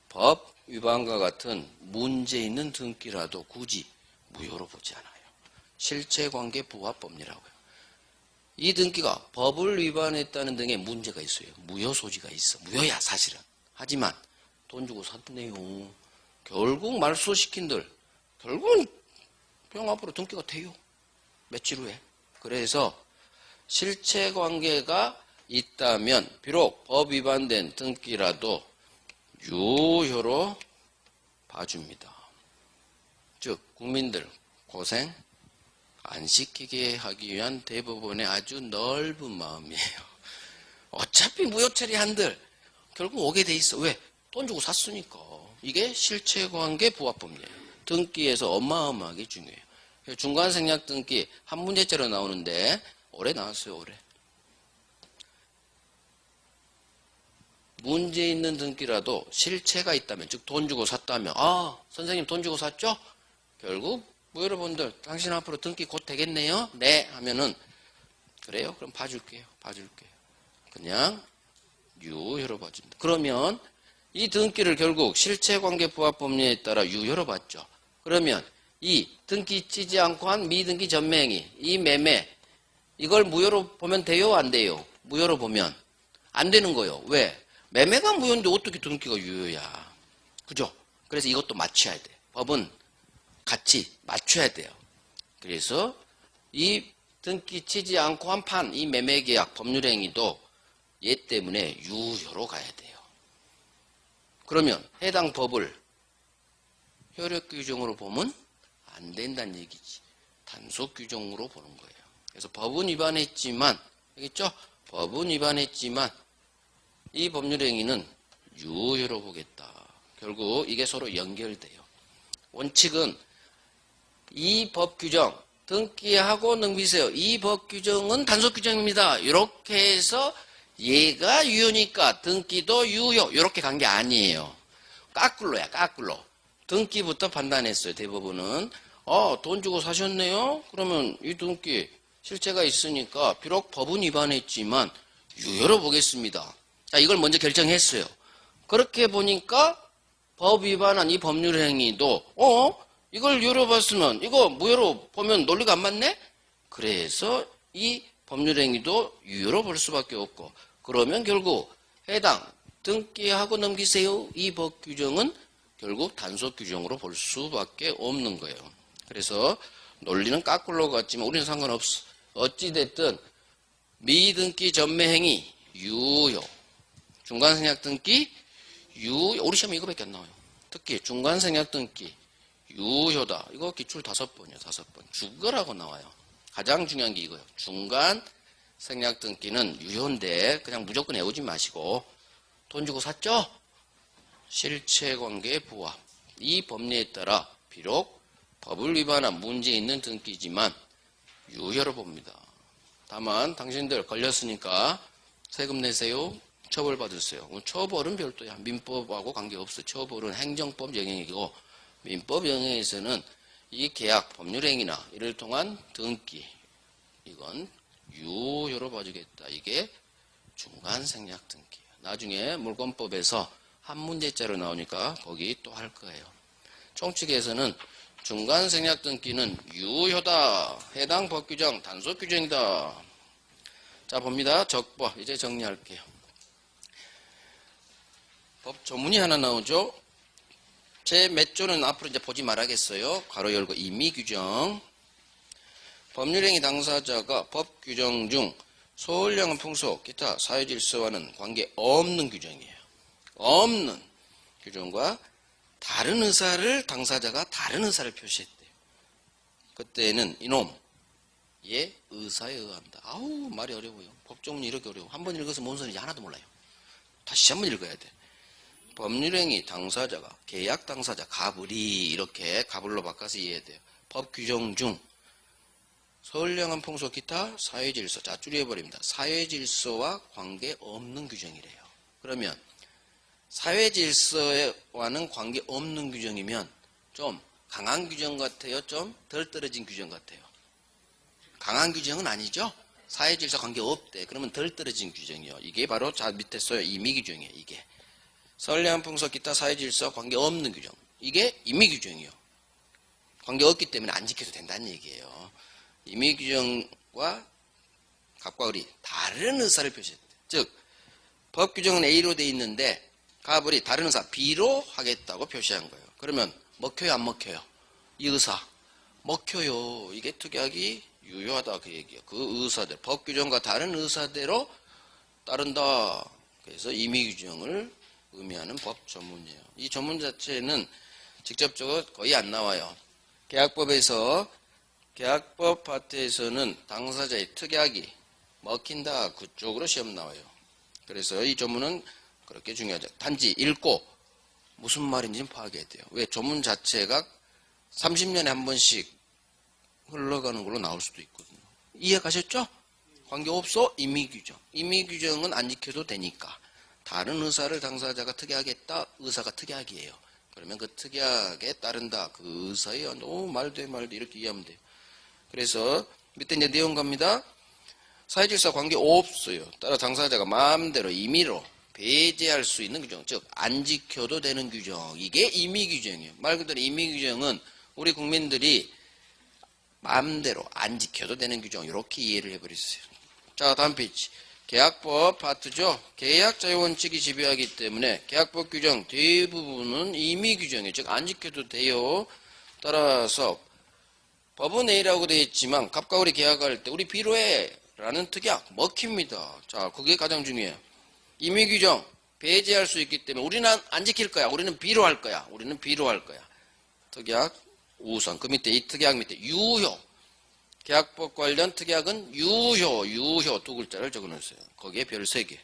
Speaker 1: 법 위반과 같은 문제 있는 등기라도 굳이 무효로 보지 않아요. 실체관계 부합 법리라고요. 이 등기가 법을 위반했다는 등의 문제가 있어요. 무효 소지가 있어. 무효야 사실은. 하지만 돈 주고 샀네요. 결국 말소시킨들 결국은 병 앞으로 등기가 돼요. 며칠 후에. 그래서 실체관계가 있다면 비록 법 위반된 등기라도 유효로 봐줍니다. 즉 국민들 고생 안 시키게 하기 위한 대법원의 아주 넓은 마음이에요. 어차피 무효 처리한들 결국 오게 돼 있어. 왜? 돈 주고 샀으니까. 이게 실체관계 부합법이에요. 등기에서 어마어마하게 중요해요. 중간생략 등기 한 문제째로 나오는데 올해 나왔어요. 올해. 문제 있는 등기라도 실체가 있다면, 즉 돈 주고 샀다면, 아 선생님 돈 주고 샀죠? 결국 뭐 여러분들 당신 앞으로 등기 곧 되겠네요? 네 하면은 그래요? 그럼 봐줄게요. 그냥 유효로 봐줍니다. 그러면 이 등기를 결국 실체관계 부합법리에 따라 유효로 봤죠. 그러면 이 등기 치지 않고 한 미등기 전매행위, 이 매매 이걸 무효로 보면 돼요? 안 돼요? 무효로 보면 안 되는 거예요. 왜? 매매가 무효인데 어떻게 등기가 유효야? 그죠? 그래서 이것도 맞춰야 돼. 법은 같이 맞춰야 돼요. 그래서 이 등기 치지 않고 한 판, 이 매매계약 법률행위도 얘 때문에 유효로 가야 돼요. 그러면 해당 법을 효력 규정으로 보면 안 된다는 얘기지. 단속 규정으로 보는 거예요. 그래서 법은 위반했지만, 알겠죠? 법은 위반했지만 이 법률행위는 유효로 보겠다. 결국 이게 서로 연결돼요. 원칙은 이 법 규정, 등기하고 넘기세요. 이 법 규정은 단속 규정입니다. 이렇게 해서 얘가 유효니까 등기도 유효. 이렇게 간 게 아니에요. 까꿀로야, 까꿀로. 등기부터 판단했어요. 대법원은. 돈 주고 사셨네요? 그러면 이 등기 실체가 있으니까 비록 법은 위반했지만 유효로 보겠습니다. 자, 이걸 먼저 결정했어요. 그렇게 보니까 법 위반한 이 법률 행위도 이걸 유효로 봤으면 이거 무효로 보면 논리가 안 맞네? 그래서 이 법률 행위도 유효로 볼 수밖에 없고, 그러면 결국 해당 등기하고 넘기세요. 이 법 규정은 결국 단속 규정으로 볼 수밖에 없는 거예요. 그래서 논리는 까꿀로 같지만 우리는 상관없어. 어찌됐든 미등기 전매행위 유효, 중간생략 등기 유효. 우리 시험에 이거밖에 안 나와요. 특히 중간생략 등기 유효다. 이거 기출 5번이요. 5번. 죽으라고 나와요. 가장 중요한 게 이거예요. 중간생략 등기는 유효인데 그냥 무조건 외우지 마시고 돈 주고 샀죠? 실체관계 부합. 이 법리에 따라 비록 법을 위반한 문제 있는 등기지만 유효로 봅니다. 다만 당신들 걸렸으니까 세금 내세요. 처벌받으세요. 처벌은 별도야. 민법하고 관계없어. 처벌은 행정법 영역이고 민법 영역에서는 이 계약, 법률행위나 이를 통한 등기 이건 유효로 봐주겠다. 이게 중간생략 등기예요. 나중에 물권법에서 한 문제짜리 나오니까 거기 또 할 거예요. 총칙에서는 중간생략 등기는 유효다. 해당 법규정 단속 규정이다. 자 봅니다. 적법 이제 정리할게요. 법 조문이 하나 나오죠. 제 몇 조는 앞으로 이제 보지 말아야겠어요. 괄호 열고 임의 규정. 법률행위 당사자가 법 규정 중 소홀량은 풍속, 기타 사회질서와는 관계없는 규정이에요. 없는 규정과 다른 의사를 당사자가 다른 의사를 표시했대요. 그때는 이놈 얘 의사에 의한다. 아우 말이 어려워요. 법조문이 이렇게 어려워. 한번 읽어서 뭔 소리인지 하나도 몰라요. 다시 한번 읽어야 돼. 법률행위 당사자가 계약 당사자 가불이 이렇게 가불로 바꿔서 이해돼요. 법 규정 중 소홀량한 풍속 기타 사회질서 자 줄여버립니다. 사회질서와 관계없는 규정이래요. 그러면 사회질서와는 관계없는 규정이면 좀 강한 규정 같아요? 좀 덜 떨어진 규정 같아요? 강한 규정은 아니죠? 사회질서 관계없대. 그러면 덜 떨어진 규정이요. 이게 바로 자 밑에 써요. 임의규정이에요. 이게. 선량한 풍속 기타 사회질서 관계없는 규정. 이게 임의규정이요. 관계없기 때문에 안 지켜도 된다는 얘기예요. 임의규정과 갑과 을이 다른 의사를 표시했대. 즉 법규정은 A로 돼 있는데 갑을이 다른 의사 B로 하겠다고 표시한 거예요. 그러면 먹혀요 안 먹혀요? 이 의사 먹혀요. 이게 특약이 유효하다 그 얘기예요. 그 의사들 법규정과 다른 의사대로 따른다. 그래서 임의규정을 의미하는 법 전문이에요. 이 전문 자체는 직접적으로 거의 안 나와요. 계약법에서 계약법 파트에서는 당사자의 특약이 먹힌다 그쪽으로 시험 나와요. 그래서 이 전문은 그렇게 중요하죠. 단지 읽고 무슨 말인지는 파악해야 돼요. 왜? 전문 자체가 30년에 한 번씩 흘러가는 걸로 나올 수도 있거든요. 이해가셨죠? 관계없어? 임의규정. 임의규정은 안 지켜도 되니까. 다른 의사를 당사자가 특약했다. 의사가 특약이에요. 그러면 그 특약에 따른다. 그 의사의 말돼 이렇게 이해하면 돼요. 그래서 밑에 이제 내용 갑니다. 사회질서 관계 없어요. 따라 당사자가 마음대로 임의로 배제할 수 있는 규정, 즉 안 지켜도 되는 규정. 이게 임의규정이에요. 말 그대로 임의규정은 우리 국민들이 마음대로 안 지켜도 되는 규정. 이렇게 이해를 해버렸어요. 자, 다음 페이지. 계약법 파트죠. 계약 자유원칙이 지배하기 때문에 계약법 규정 대부분은 임의규정이에요. 즉 안 지켜도 돼요. 따라서 법은 A라고 되어 있지만 갑과 을이 계약할 때 우리 B로 해 라는 특약 먹힙니다. 자, 그게 가장 중요해요. 임의규정 배제할 수 있기 때문에 우리는 안 지킬 거야. 우리는 B로 할 거야. 우리는 B로 할 거야. 특약 우선. 그 밑에 이 특약 밑에 유효. 계약법 관련 특약은 유효 두 글자를 적어놓으세요. 거기에 별 3개.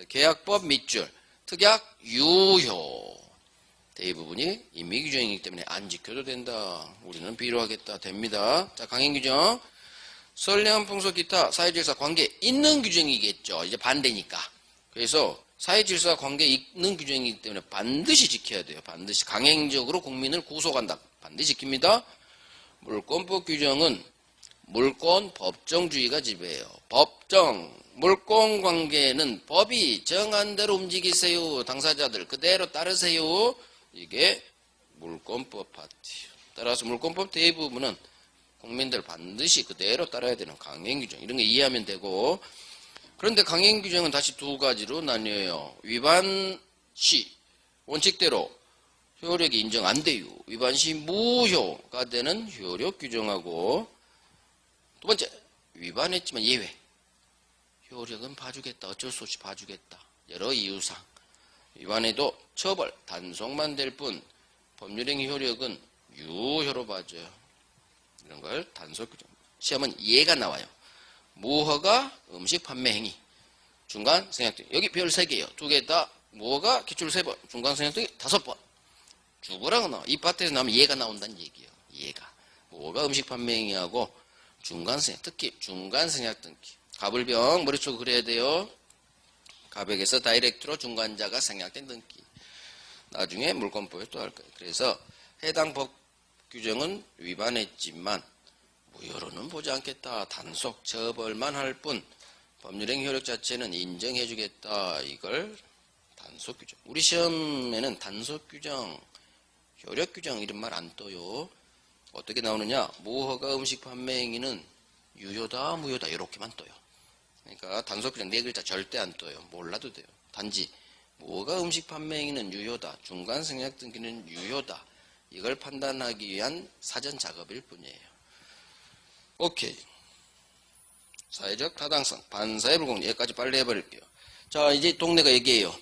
Speaker 1: 계약법 밑줄. 특약 유효. 대부분이 임의규정이기 때문에 안 지켜도 된다. 우리는 B로 하겠다. 됩니다. 자, 강행규정. 선량한 풍속 기타 사회질서 관계 있는 규정이겠죠. 이제 반대니까. 그래서 사회질서 관계 있는 규정이기 때문에 반드시 지켜야 돼요. 반드시 강행적으로 국민을 구속한다. 반드시 지킵니다. 물권법 규정은 물권 법정주의가 지배해요. 법정 물권 관계는 법이 정한 대로 움직이세요. 당사자들 그대로 따르세요. 이게 물권법 파트예요. 따라서 물권법 대부분은 국민들 반드시 그대로 따라야 되는 강행규정 이런 거 이해하면 되고, 그런데 강행규정은 다시 두 가지로 나뉘어요. 위반 시 원칙대로 효력이 인정 안 돼요. 위반 시 무효가 되는 효력 규정하고, 두 번째 위반했지만 예외. 효력은 봐주겠다. 어쩔 수 없이 봐주겠다. 여러 이유상. 위반해도 처벌 단속만 될 뿐 법률행위 효력은 유효로 봐줘요. 이런 걸 단속규정. 시험은 예가 나와요. 무허가 음식 판매 행위. 중간 생략. 여기 별 3개예요. 2개 다 무허가 기출 3번. 중간 생략 등이 5번. 죽으라고 나와. 이 파트에서 나오면 예가 나온다는 얘기예요. 예가. 무허가 음식 판매 행위하고 중간 생략. 특히 중간 생략 등기. 갑을병 머릿속에 그려야 돼요. 갑에게서 다이렉트로 중간자가 생략된 등기. 나중에 물권법에 또 할 거예요. 그래서 해당 법 규정은 위반했지만 무효로는 보지 않겠다. 단속 처벌만 할 뿐 법률행위 효력 자체는 인정해주겠다. 이걸 단속규정. 우리 시험에는 단속규정, 효력규정 이런 말 안 떠요. 어떻게 나오느냐. 무허가 음식 판매 행위는 유효다 무효다 이렇게만 떠요. 그러니까 단속규정 4글자 절대 안 떠요. 몰라도 돼요. 단지 무허가 음식 판매 행위는 유효다. 중간 생략 등기는 유효다. 이걸 판단하기 위한 사전 작업일 뿐이에요. 오케이. 사회적 타당성, 반사회 불공정. 여기까지 빨리 해버릴게요. 자, 이제 동네가 얘기해요.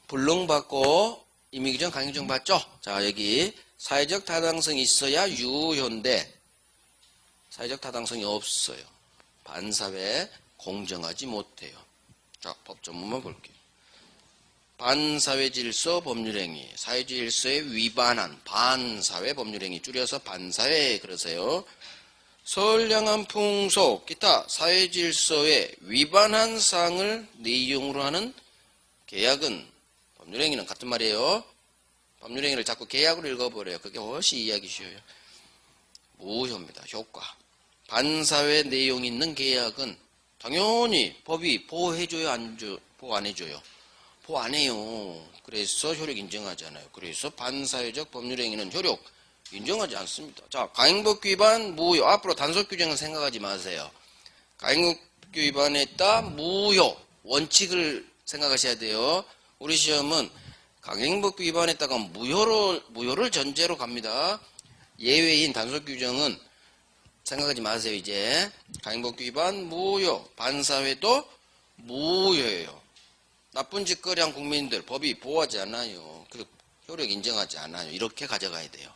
Speaker 1: 불능받고 임의규정, 강행규정 받죠? 자, 여기 사회적 타당성이 있어야 유효인데 사회적 타당성이 없어요. 반사회 공정하지 못해요. 자, 법조문만 볼게요. 반사회 질서 법률행위, 사회 질서에 위반한 반사회 법률행위, 줄여서 반사회 그러세요. 선량한 풍속, 기타 사회 질서에 위반한 사항을 내용으로 하는 계약은, 법률행위는 같은 말이에요. 법률행위를 자꾸 계약으로 읽어버려요. 그게 훨씬 이해하기 쉬워요. 무효입니다. 효과. 반사회 내용 있는 계약은 당연히 법이 보호해줘요, 보호 안 해줘요? 보호 안 해요. 그래서 효력 인정하지 않아요. 그래서 반사회적 법률행위는 효력 인정하지 않습니다. 자, 강행법 위반 무효. 앞으로 단속 규정은 생각하지 마세요. 강행법 위반했다 무효. 원칙을 생각하셔야 돼요. 우리 시험은 강행법 위반했다가 무효를 전제로 갑니다. 예외인 단속 규정은 생각하지 마세요. 이제 강행법 위반 무효. 반사회도 무효예요. 나쁜 짓거리 한 국민들 법이 보호하지 않아요. 그리고 효력 인정하지 않아요. 이렇게 가져가야 돼요.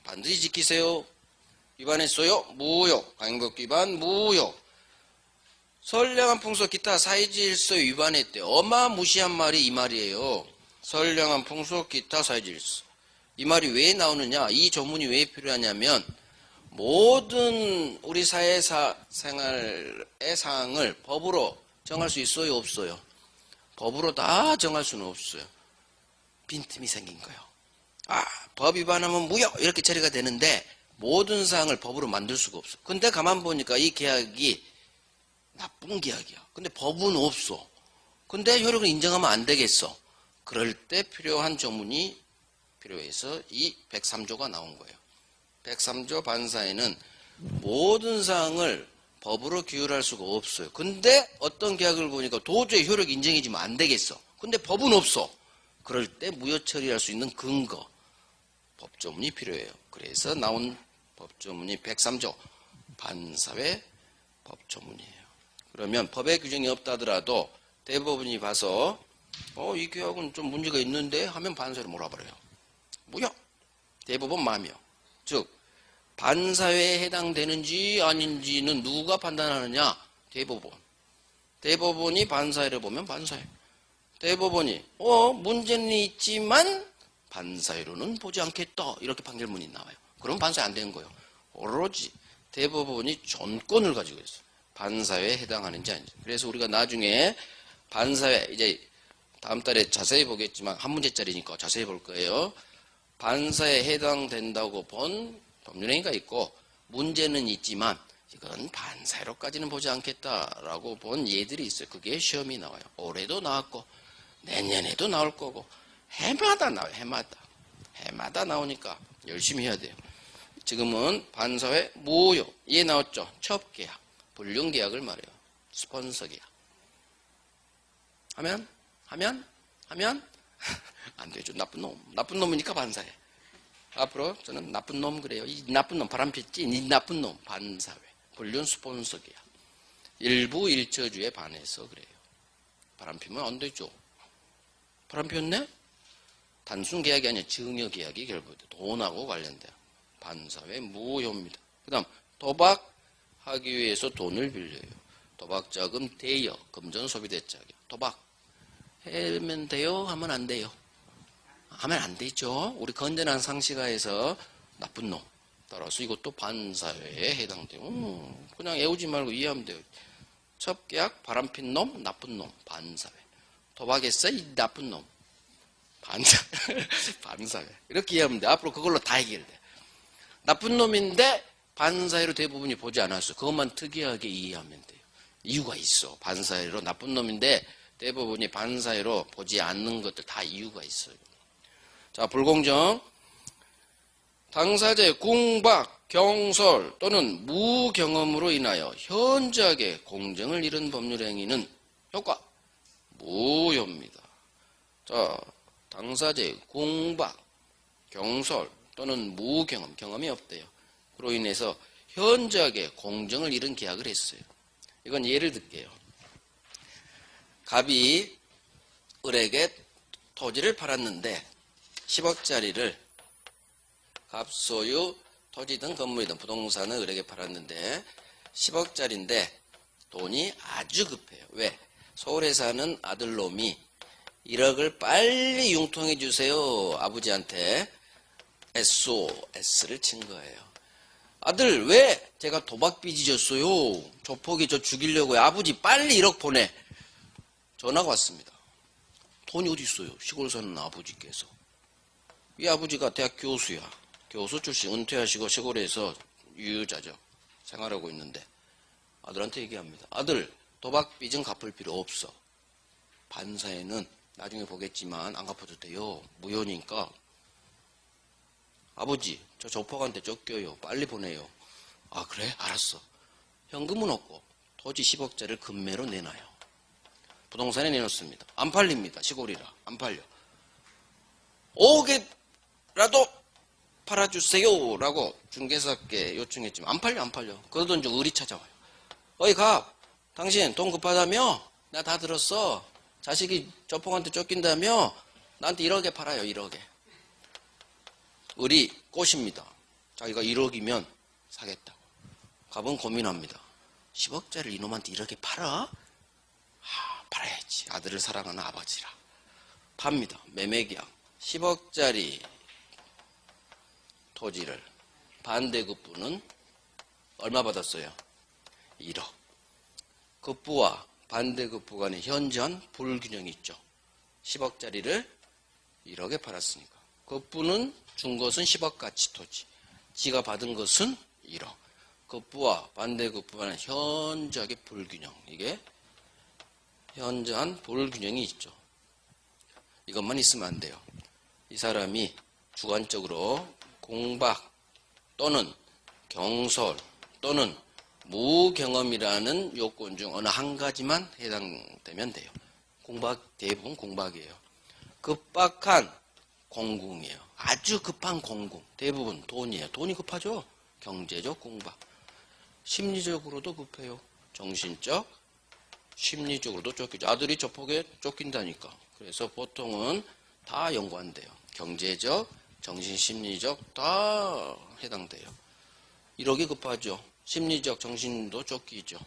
Speaker 1: 반드시 지키세요. 위반했어요? 무효. 강행법 위반 무효. 선량한 풍속 기타 사회질서 위반했대요. 어마무시한 말이 이 말이에요. 선량한 풍속 기타 사회질서. 이 말이 왜 나오느냐? 이 조문이 왜 필요하냐면 모든 우리 사회생활의 사항을 법으로 정할 수 있어요? 없어요? 법으로 다 정할 수는 없어요. 빈틈이 생긴 거예요. 법 위반하면 무효 이렇게 처리가 되는데 모든 사항을 법으로 만들 수가 없어. 근데 가만 보니까 이 계약이 나쁜 계약이야. 근데 법은 없어. 근데 효력을 인정하면 안 되겠어. 그럴 때 필요한 조문이 필요해서 이 103조가 나온 거예요. 103조 반사에는 모든 사항을 법으로 규율할 수가 없어요. 근데 어떤 계약을 보니까 도저히 효력 인정해지면 안 되겠어. 근데 법은 없어. 그럴 때 무효 처리할 수 있는 근거, 법조문이 필요해요. 그래서 나온 법조문이 103조 반사회 법조문이에요. 그러면 법의 규정이 없다 하더라도 대법원이 봐서 이 계약은 좀 문제가 있는데 하면 반사회로 몰아버려요. 무효. 대법원 마음이요. 즉 반사회에 해당되는지 아닌지는 누가 판단하느냐? 대법원. 대법원이 반사회를 보면 반사회. 대법원이 문제는 있지만 반사회로는 보지 않겠다. 이렇게 판결문이 나와요. 그럼 반사회 안 되는 거예요. 오로지 대법원이 전권을 가지고 있어요. 반사회에 해당하는지 아닌지. 그래서 우리가 나중에 반사회, 이제 다음 달에 자세히 보겠지만 한 문제짜리니까 자세히 볼 거예요. 반사회에 해당된다고 본 법률행위가 있고 문제는 있지만 이건 반사회로까지는 보지 않겠다라고 본 예들이 있어요. 그게 시험이 나와요. 올해도 나왔고 내년에도 나올 거고 해마다 나와요. 해마다 나오니까 열심히 해야 돼요. 지금은 반사회 무효. 이해 나왔죠? 첩계약, 불륜계약을 말해요. 스폰서계약. 하면 안 되죠. 나쁜 놈. 나쁜 놈이니까 반사회. 앞으로 저는 나쁜 놈 그래요. 이 나쁜 놈, 바람폈지? 이 나쁜 놈, 반사회. 불륜 스폰서 계약. 일부 일처주에 반해서 그래요. 바람피면 안 되죠. 바람폈네? 단순 계약이 아니라 증여 계약이 결부돼. 돈하고 관련돼요. 반사회 무효입니다. 그 다음, 도박하기 위해서 돈을 빌려요. 도박자금 대여, 금전 소비대자금. 도박. 하면 돼요? 하면 안 돼요? 하면 안 되죠. 우리 건전한 상식하에서 나쁜 놈. 따라서 이것도 반사회에 해당돼요. 그냥 애우지 말고 이해하면 돼요. 첩계약, 바람핀 놈, 나쁜 놈, 반사회. 도박했어? 이 나쁜 놈. 반사회. 이렇게 이해하면 돼. 앞으로 그걸로 다 해결돼. 나쁜 놈인데 반사회로 대부분이 보지 않았어. 그것만 특이하게 이해하면 돼요. 이유가 있어. 반사회로 나쁜 놈인데 대부분이 반사회로 보지 않는 것들 다 이유가 있어요. 자, 불공정. 당사자의 궁박, 경솔 또는 무경험으로 인하여 현저하게 공정을 잃은 법률행위는 효과 무효입니다. 자, 당사자의 궁박, 경솔 또는 무경험, 경험이 없대요. 그로 인해서 현저하게 공정을 잃은 계약을 했어요. 이건 예를 들게요. 갑이 을에게 토지를 팔았는데 10억짜리를 갑소유 토지든 건물이든 부동산을 을에게 팔았는데 10억짜리인데 돈이 아주 급해요. 왜? 서울에 사는 아들놈이 1억을 빨리 융통해 주세요. 아버지한테 SOS를 친 거예요. 아들 왜 제가 도박 빚이 졌어요? 조폭이 저 죽이려고요. 아버지 빨리 1억 보내. 전화가 왔습니다. 돈이 어디 있어요? 시골 사는 아버지께서. 이 아버지가 대학 교수야. 교수 출신 은퇴하시고 시골에서 유유자적 생활하고 있는데 아들한테 얘기합니다. 아들 도박 빚은 갚을 필요 없어. 반사에는 나중에 보겠지만 안 갚아도 돼요. 무효니까. 아버지 저 조폭한테 쫓겨요. 빨리 보내요. 아 그래? 알았어. 현금은 없고 토지 10억짜리를 금매로 내놔요. 부동산에 내놓습니다. 안 팔립니다. 시골이라 안 팔려. 5억이라도 팔아주세요 라고 중개사께 요청했지만 안 팔려. 그러던 중 을이 찾아와요. 어이 갑 당신 돈 급하다며? 나 다 들었어. 자식이 조폭한테 쫓긴다며? 나한테 1억에 팔아요. 1억에. 을이 꼬십니다. 자기가 1억이면 사겠다고. 갑은 고민합니다. 10억짜리를 이놈한테 1억에 팔아? 팔아야지. 아들을 사랑하는 아버지라. 팝니다. 매매계약. 10억짜리 토지를 반대급부는 얼마 받았어요? 1억. 급부와 반대급부 간의 현저한 불균형이 있죠. 10억짜리를 1억에 팔았으니까. 급부는 준 것은 10억 가치 토지. 지가 받은 것은 1억. 급부와 반대급부 간의 현저하게 불균형. 이게 현저한 불균형이 있죠. 이것만 있으면 안 돼요. 이 사람이 주관적으로 공박 또는 경솔 또는 무경험이라는 요건 중 어느 한 가지만 해당되면 돼요. 공박, 대부분 공박이에요. 급박한 공궁이에요. 아주 급한 공궁. 대부분 돈이에요. 돈이 급하죠. 경제적 공박. 심리적으로도 급해요. 정신적, 심리적으로도 쫓기죠. 아들이 조폭에 쫓긴다니까. 그래서 보통은 다 연관돼요. 경제적, 정신심리적 다 해당돼요. 1억이 급하죠. 심리적, 정신도 쫓기죠.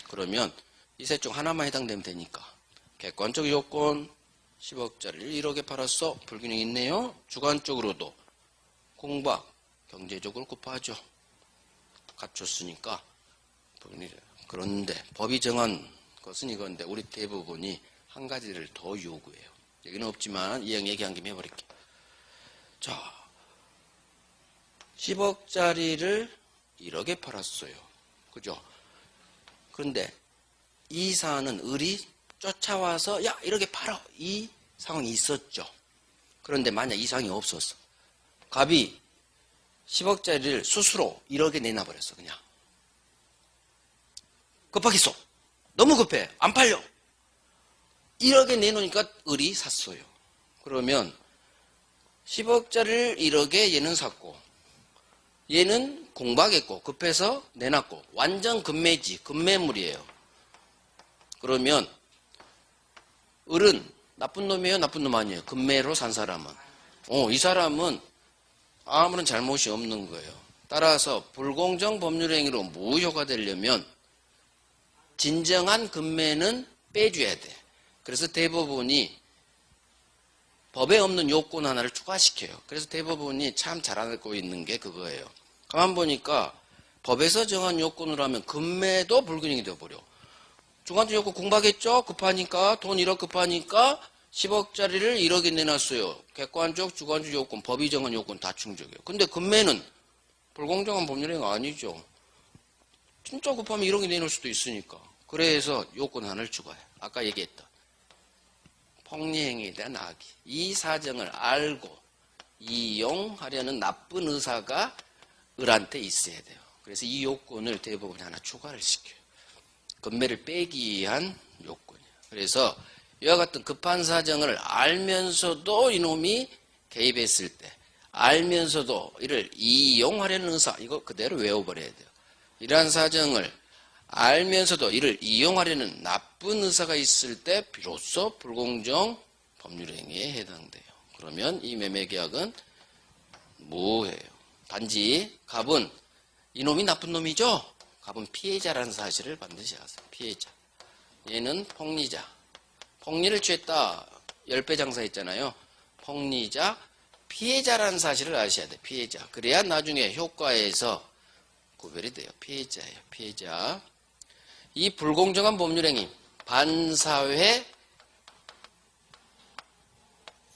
Speaker 1: 그러면 이 셋 중 하나만 해당되면 되니까. 객관적 요건 10억짜리를 1억에 팔았어. 불균형이 있네요. 주관적으로도 공박, 경제적으로 급하죠. 갖췄으니까. 그런데 법이 정한 것은 이건데 우리 대부분이 한 가지를 더 요구해요. 여기는 없지만 이 얘기한 김에 해버릴게요. 자, 10억짜리를 1억에 팔았어요. 그죠? 그런데 이 사안은 을이 쫓아와서 야 1억에 팔아 이 상황이 있었죠. 그런데 만약 이 상황이 없었어. 갑이 10억짜리를 스스로 1억에 내놔버렸어. 그냥 급하겠어. 너무 급해. 안 팔려. 1억에 내놓으니까 을이 샀어요. 그러면 10억짜리를 1억에 얘는 샀고 얘는 공박했고 급해서 내놨고 완전 금매지. 금매물이에요. 그러면 을은 나쁜 놈이에요? 나쁜 놈 아니에요? 금매로 산 사람은. 이 사람은 아무런 잘못이 없는 거예요. 따라서 불공정 법률행위로 무효가 되려면 진정한 금매는 빼줘야 돼. 그래서 대법원이 법에 없는 요건 하나를 추가시켜요. 그래서 대법원이 참 잘하고 있는 게 그거예요. 가만 보니까 법에서 정한 요건으로 하면 금매도 불균형이 되어버려. 주관적 요건 공박했죠? 급하니까 돈 1억 급하니까 10억짜리를 1억에 내놨어요. 객관적, 주관적 요건, 법이 정한 요건 다 충족해요. 근데 금매는 불공정한 법률행위 아니죠. 진짜 급하면 1억에 내놓을 수도 있으니까. 그래서 요건 하나를 추가해요. 아까 얘기했던 폭리행위에 대한 악의. 이 사정을 알고 이용하려는 나쁜 의사가 을한테 있어야 돼요. 그래서 이 요건을 대법원이 하나 추가를 시켜요. 금매를 빼기 위한 요건이에요. 그래서 이와 같은 급한 사정을 알면서도 이놈이 개입했을 때 알면서도 이를 이용하려는 의사 이거 그대로 외워버려야 돼요. 이러한 사정을 알면서도 이를 이용하려는 나쁜 의사가 있을 때 비로소 불공정 법률행위에 해당돼요. 그러면 이 매매계약은 무효예요. 단지 갑은 이놈이 나쁜 놈이죠? 갑은 피해자라는 사실을 반드시 아세요. 피해자. 얘는 폭리자. 폭리를 취했다. 10배 장사했잖아요. 폭리자, 피해자라는 사실을 아셔야 돼요. 피해자. 그래야 나중에 효과에서 구별이 돼요. 피해자예요. 피해자. 이 불공정한 법률행위, 반사회에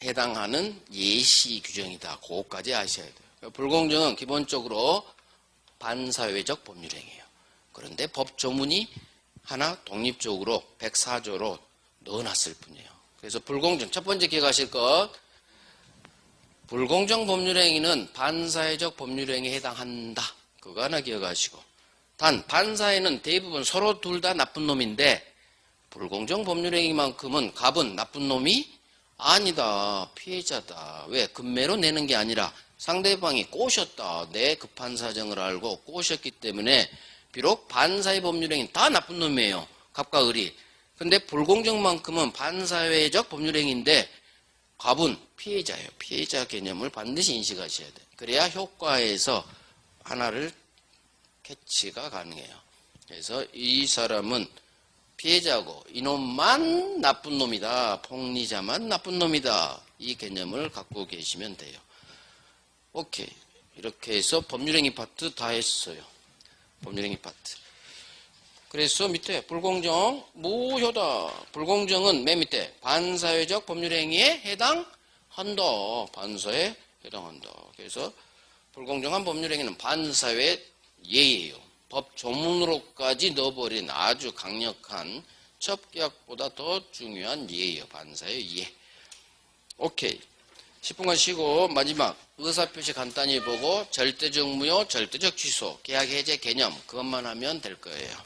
Speaker 1: 해당하는 예시 규정이다. 그거까지 아셔야 돼요. 그러니까 불공정은 기본적으로 반사회적 법률행위예요. 그런데 법 조문이 하나 독립적으로 104조로 넣어놨을 뿐이에요. 그래서 불공정, 첫 번째 기억하실 것, 불공정 법률행위는 반사회적 법률행위에 해당한다. 그거 하나 기억하시고, 단 반사회는 대부분 서로 둘 다 나쁜 놈인데 불공정 법률행위만큼은 갑은 나쁜 놈이 아니다. 피해자다. 왜? 금매로 내는 게 아니라 상대방이 꼬셨다. 내 급한 사정을 알고 꼬셨기 때문에 비록 반사회 법률행위는 다 나쁜 놈이에요. 갑과 을이. 근데 불공정만큼은 반사회적 법률행위인데 갑은 피해자예요. 피해자 개념을 반드시 인식하셔야 돼요. 그래야 효과에서 하나를 캐치가 가능해요. 그래서 이 사람은 피해자고 이놈만 나쁜 놈이다. 폭리자만 나쁜 놈이다. 이 개념을 갖고 계시면 돼요. 오케이. 이렇게 해서 법률행위 파트 다 했어요. 법률행위 파트. 그래서 밑에 불공정 무효다. 불공정은 맨 밑에 반사회적 법률행위에 해당한다. 반사에 해당한다. 그래서 불공정한 법률행위는 반사회 예예요. 법 조문으로까지 넣어버린 아주 강력한 첩계약보다 더 중요한 예예요. 반사의 예. 오케이. 10분간 쉬고 마지막 의사표시 간단히 보고 절대적 무효, 절대적 취소, 계약 해제 개념 그것만 하면 될 거예요.